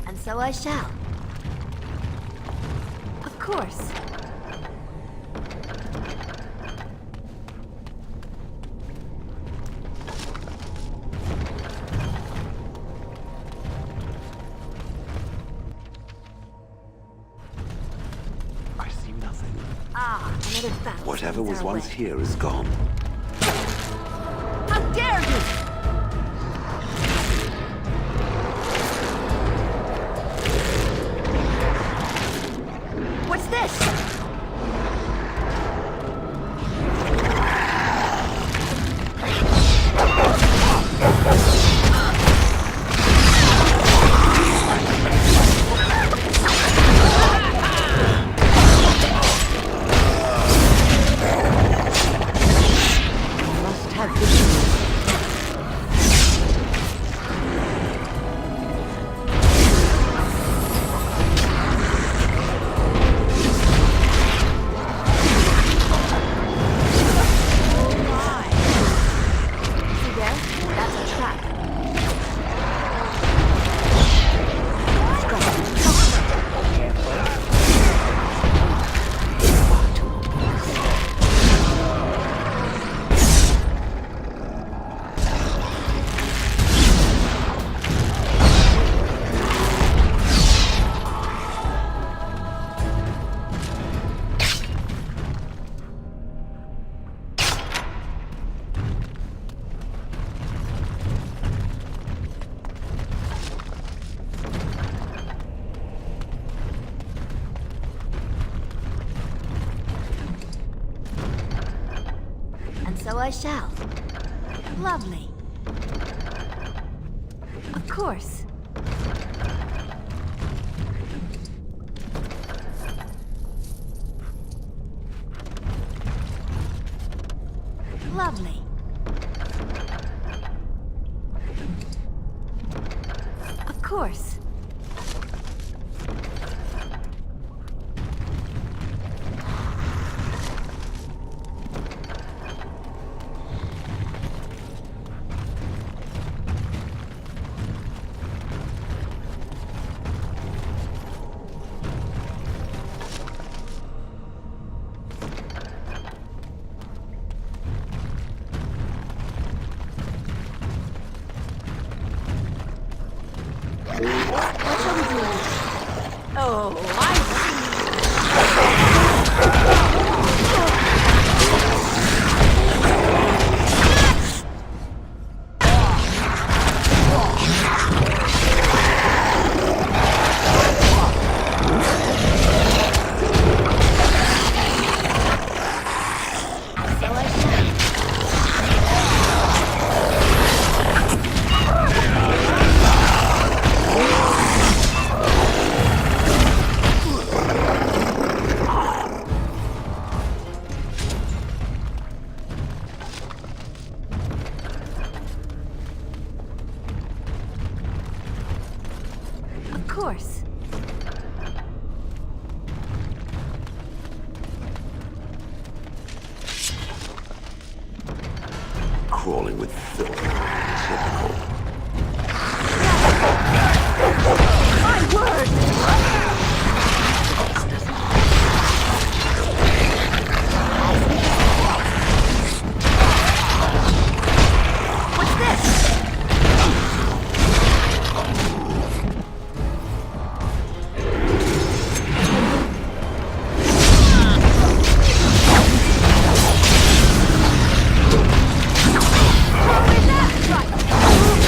And so I shall. Of course. I see nothing. Ah, another battle. Whatever was once here is gone. How dare you! What's this? Must have vision. See there? That's a trap. And so I shall. Lovely. Of course. Lovely. Of course. What shall we do? Oh, I Of course. Crawling with filth. Typical. My word! What's this? Throw in that! Right.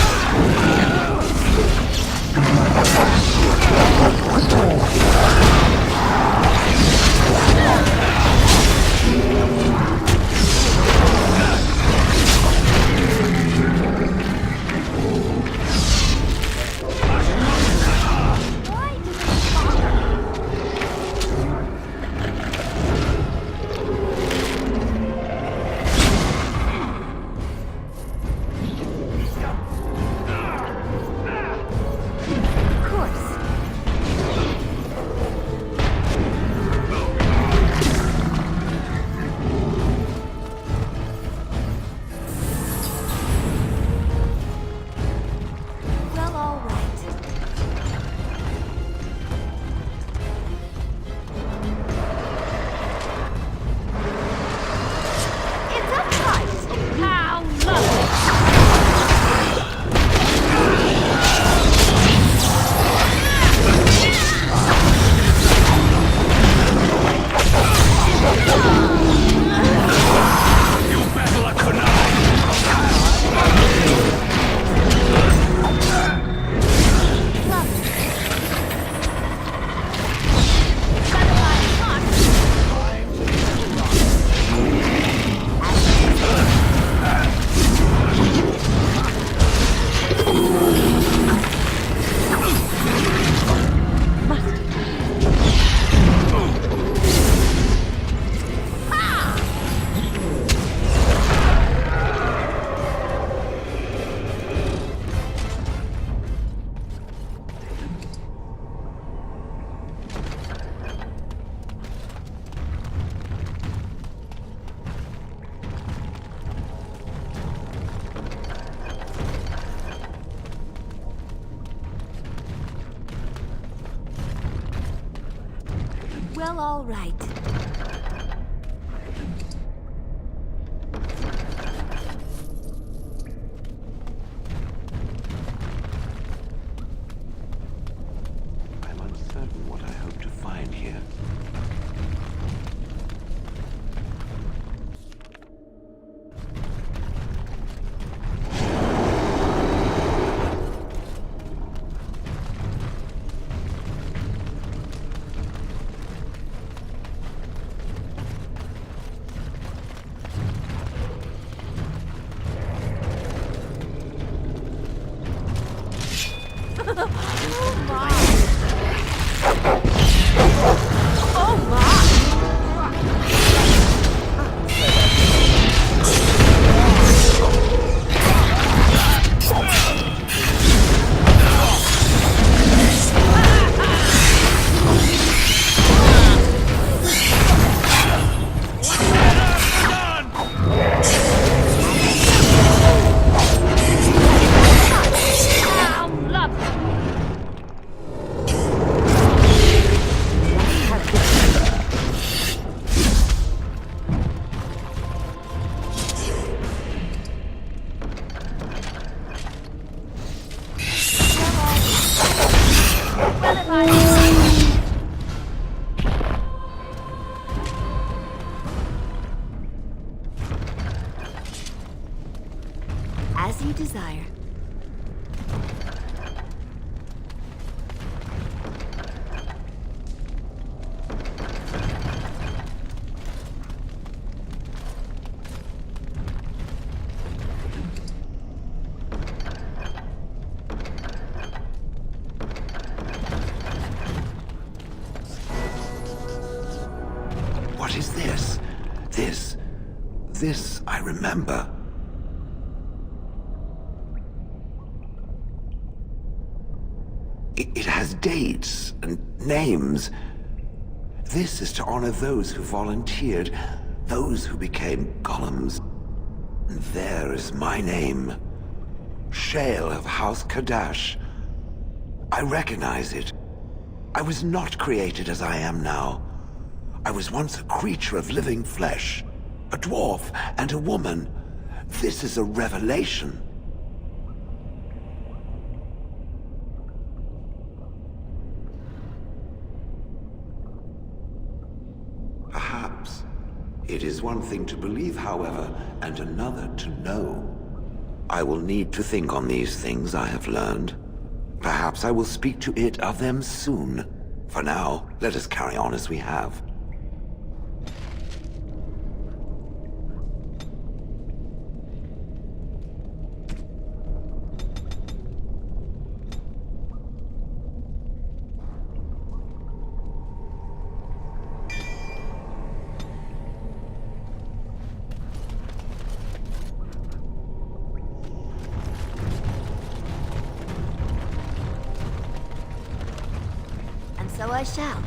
Well, all right. I'm uncertain what I hope to find here. Oh my! Oh my! As you desire. What is this? This I remember. It has dates and names. This is to honor those who volunteered, those who became golems. And there is my name. Shale of House Kadash. I recognize it. I was not created as I am now. I was once a creature of living flesh, a dwarf and a woman. This is a revelation. Perhaps. It is one thing to believe, however, and another to know. I will need to think on these things I have learned. Perhaps I will speak to it of them soon. For now, let us carry on as we have. So I shall.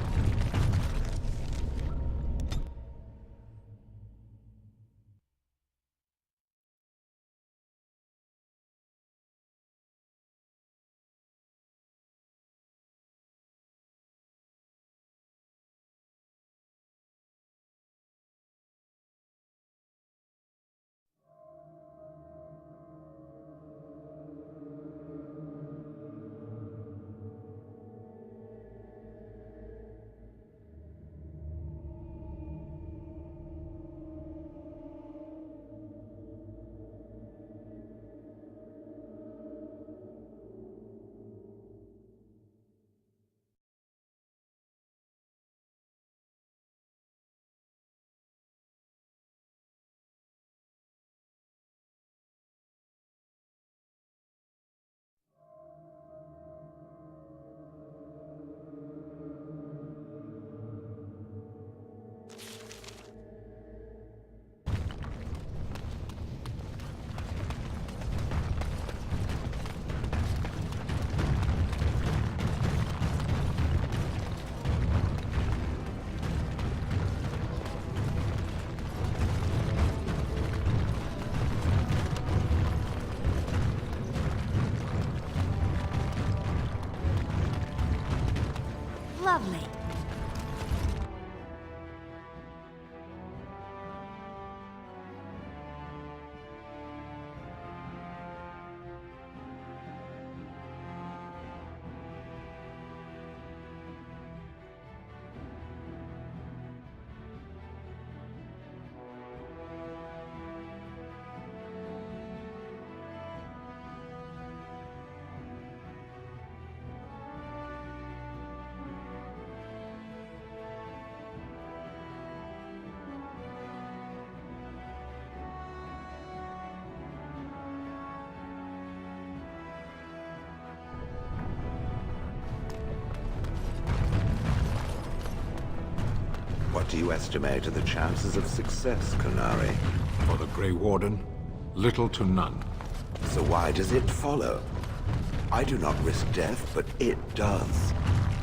What do you estimate are the chances of success, Kunari? For the Grey Warden, little to none. So why does it follow? I do not risk death, but it does.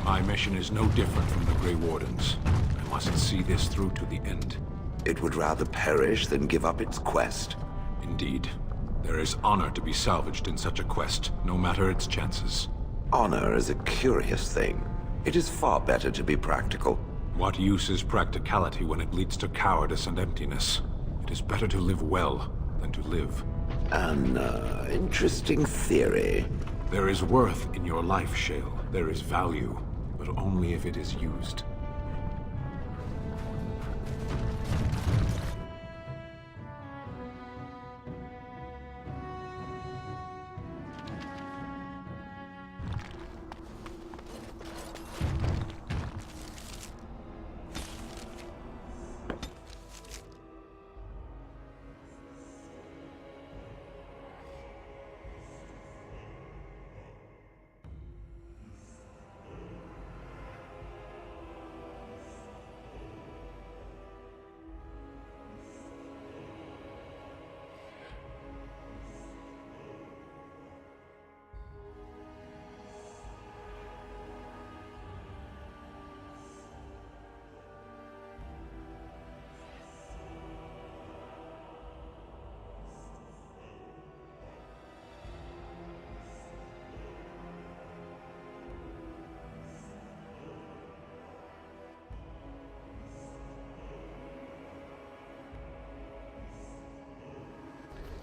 My mission is no different from the Grey Warden's. I must see this through to the end. It would rather perish than give up its quest. Indeed. There is honor to be salvaged in such a quest, no matter its chances. Honor is a curious thing. It is far better to be practical. What use is practicality when it leads to cowardice and emptiness? It is better to live well than to live. An interesting theory. There is worth in your life, Shale. There is value, but only if it is used.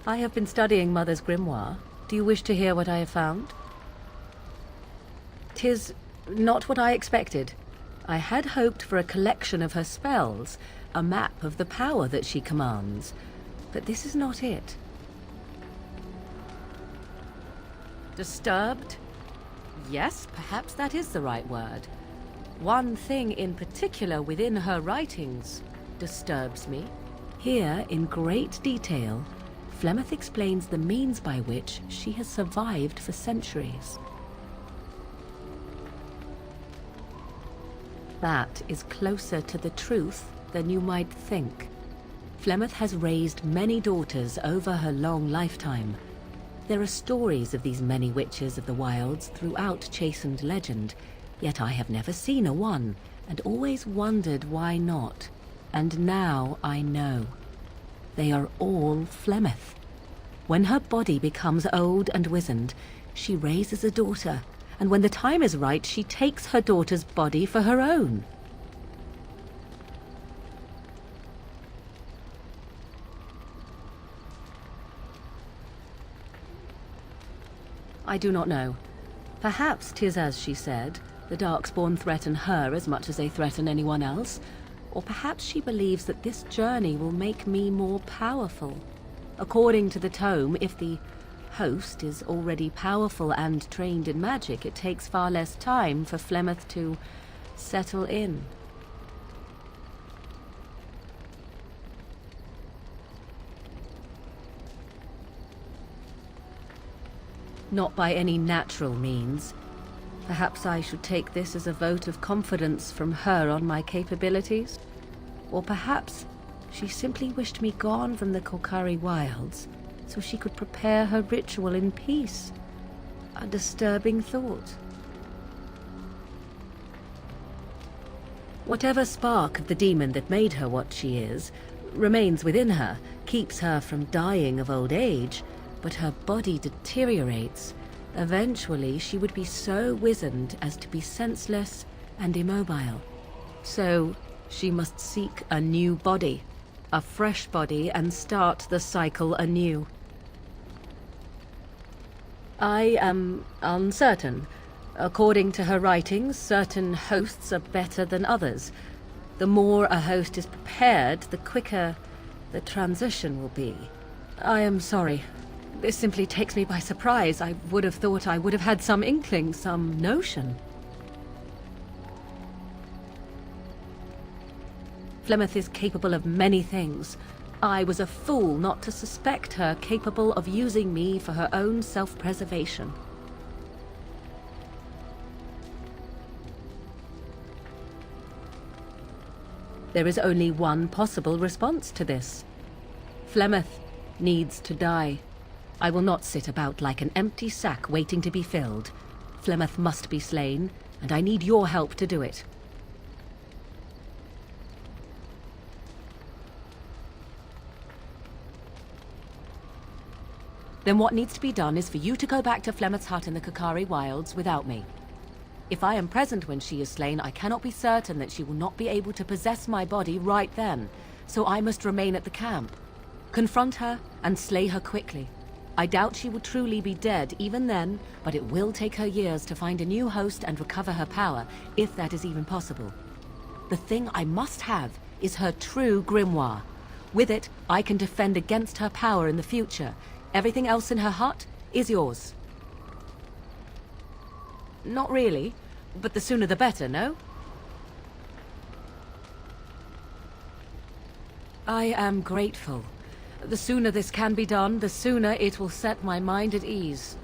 I have been studying Mother's grimoire. Do you wish to hear what I have found? 'Tis not what I expected. I had hoped for a collection of her spells, a map of the power that she commands. But this is not it. Disturbed? Yes, perhaps that is the right word. One thing in particular within her writings disturbs me. Here, in great detail, Flemeth explains the means by which she has survived for centuries. That is closer to the truth than you might think. Flemeth has raised many daughters over her long lifetime. There are stories of these many witches of the wilds throughout chastened legend, yet I have never seen a one, and always wondered why not. And now I know. They are all Flemeth. When her body becomes old and wizened, she raises a daughter, and when the time is right, she takes her daughter's body for her own. I do not know. Perhaps 'tis as she said, the Darkspawn threaten her as much as they threaten anyone else. Or perhaps she believes that this journey will make me more powerful. According to the tome, if the host is already powerful and trained in magic, it takes far less time for Flemeth to settle in. Not by any natural means. Perhaps I should take this as a vote of confidence from her on my capabilities? Or perhaps she simply wished me gone from the Korkari wilds so she could prepare her ritual in peace. A disturbing thought. Whatever spark of the demon that made her what she is remains within her, keeps her from dying of old age, but her body deteriorates. Eventually, she would be so wizened as to be senseless and immobile. So, she must seek a new body, a fresh body, and start the cycle anew. I am uncertain. According to her writings, certain hosts are better than others. The more a host is prepared, the quicker the transition will be. I am sorry. This simply takes me by surprise. I would have thought I would have had some inkling, some notion. Flemeth is capable of many things. I was a fool not to suspect her capable of using me for her own self-preservation. There is only one possible response to this. Flemeth needs to die. I will not sit about like an empty sack waiting to be filled. Flemeth must be slain, and I need your help to do it. Then what needs to be done is for you to go back to Flemeth's hut in the Kakari Wilds without me. If I am present when she is slain, I cannot be certain that she will not be able to possess my body right then, so I must remain at the camp. Confront her and slay her quickly. I doubt she will truly be dead even then, but it will take her years to find a new host and recover her power, if that is even possible. The thing I must have is her true grimoire. With it, I can defend against her power in the future. Everything else in her hut is yours. Not really, but the sooner the better, no? I am grateful. The sooner this can be done, the sooner it will set my mind at ease.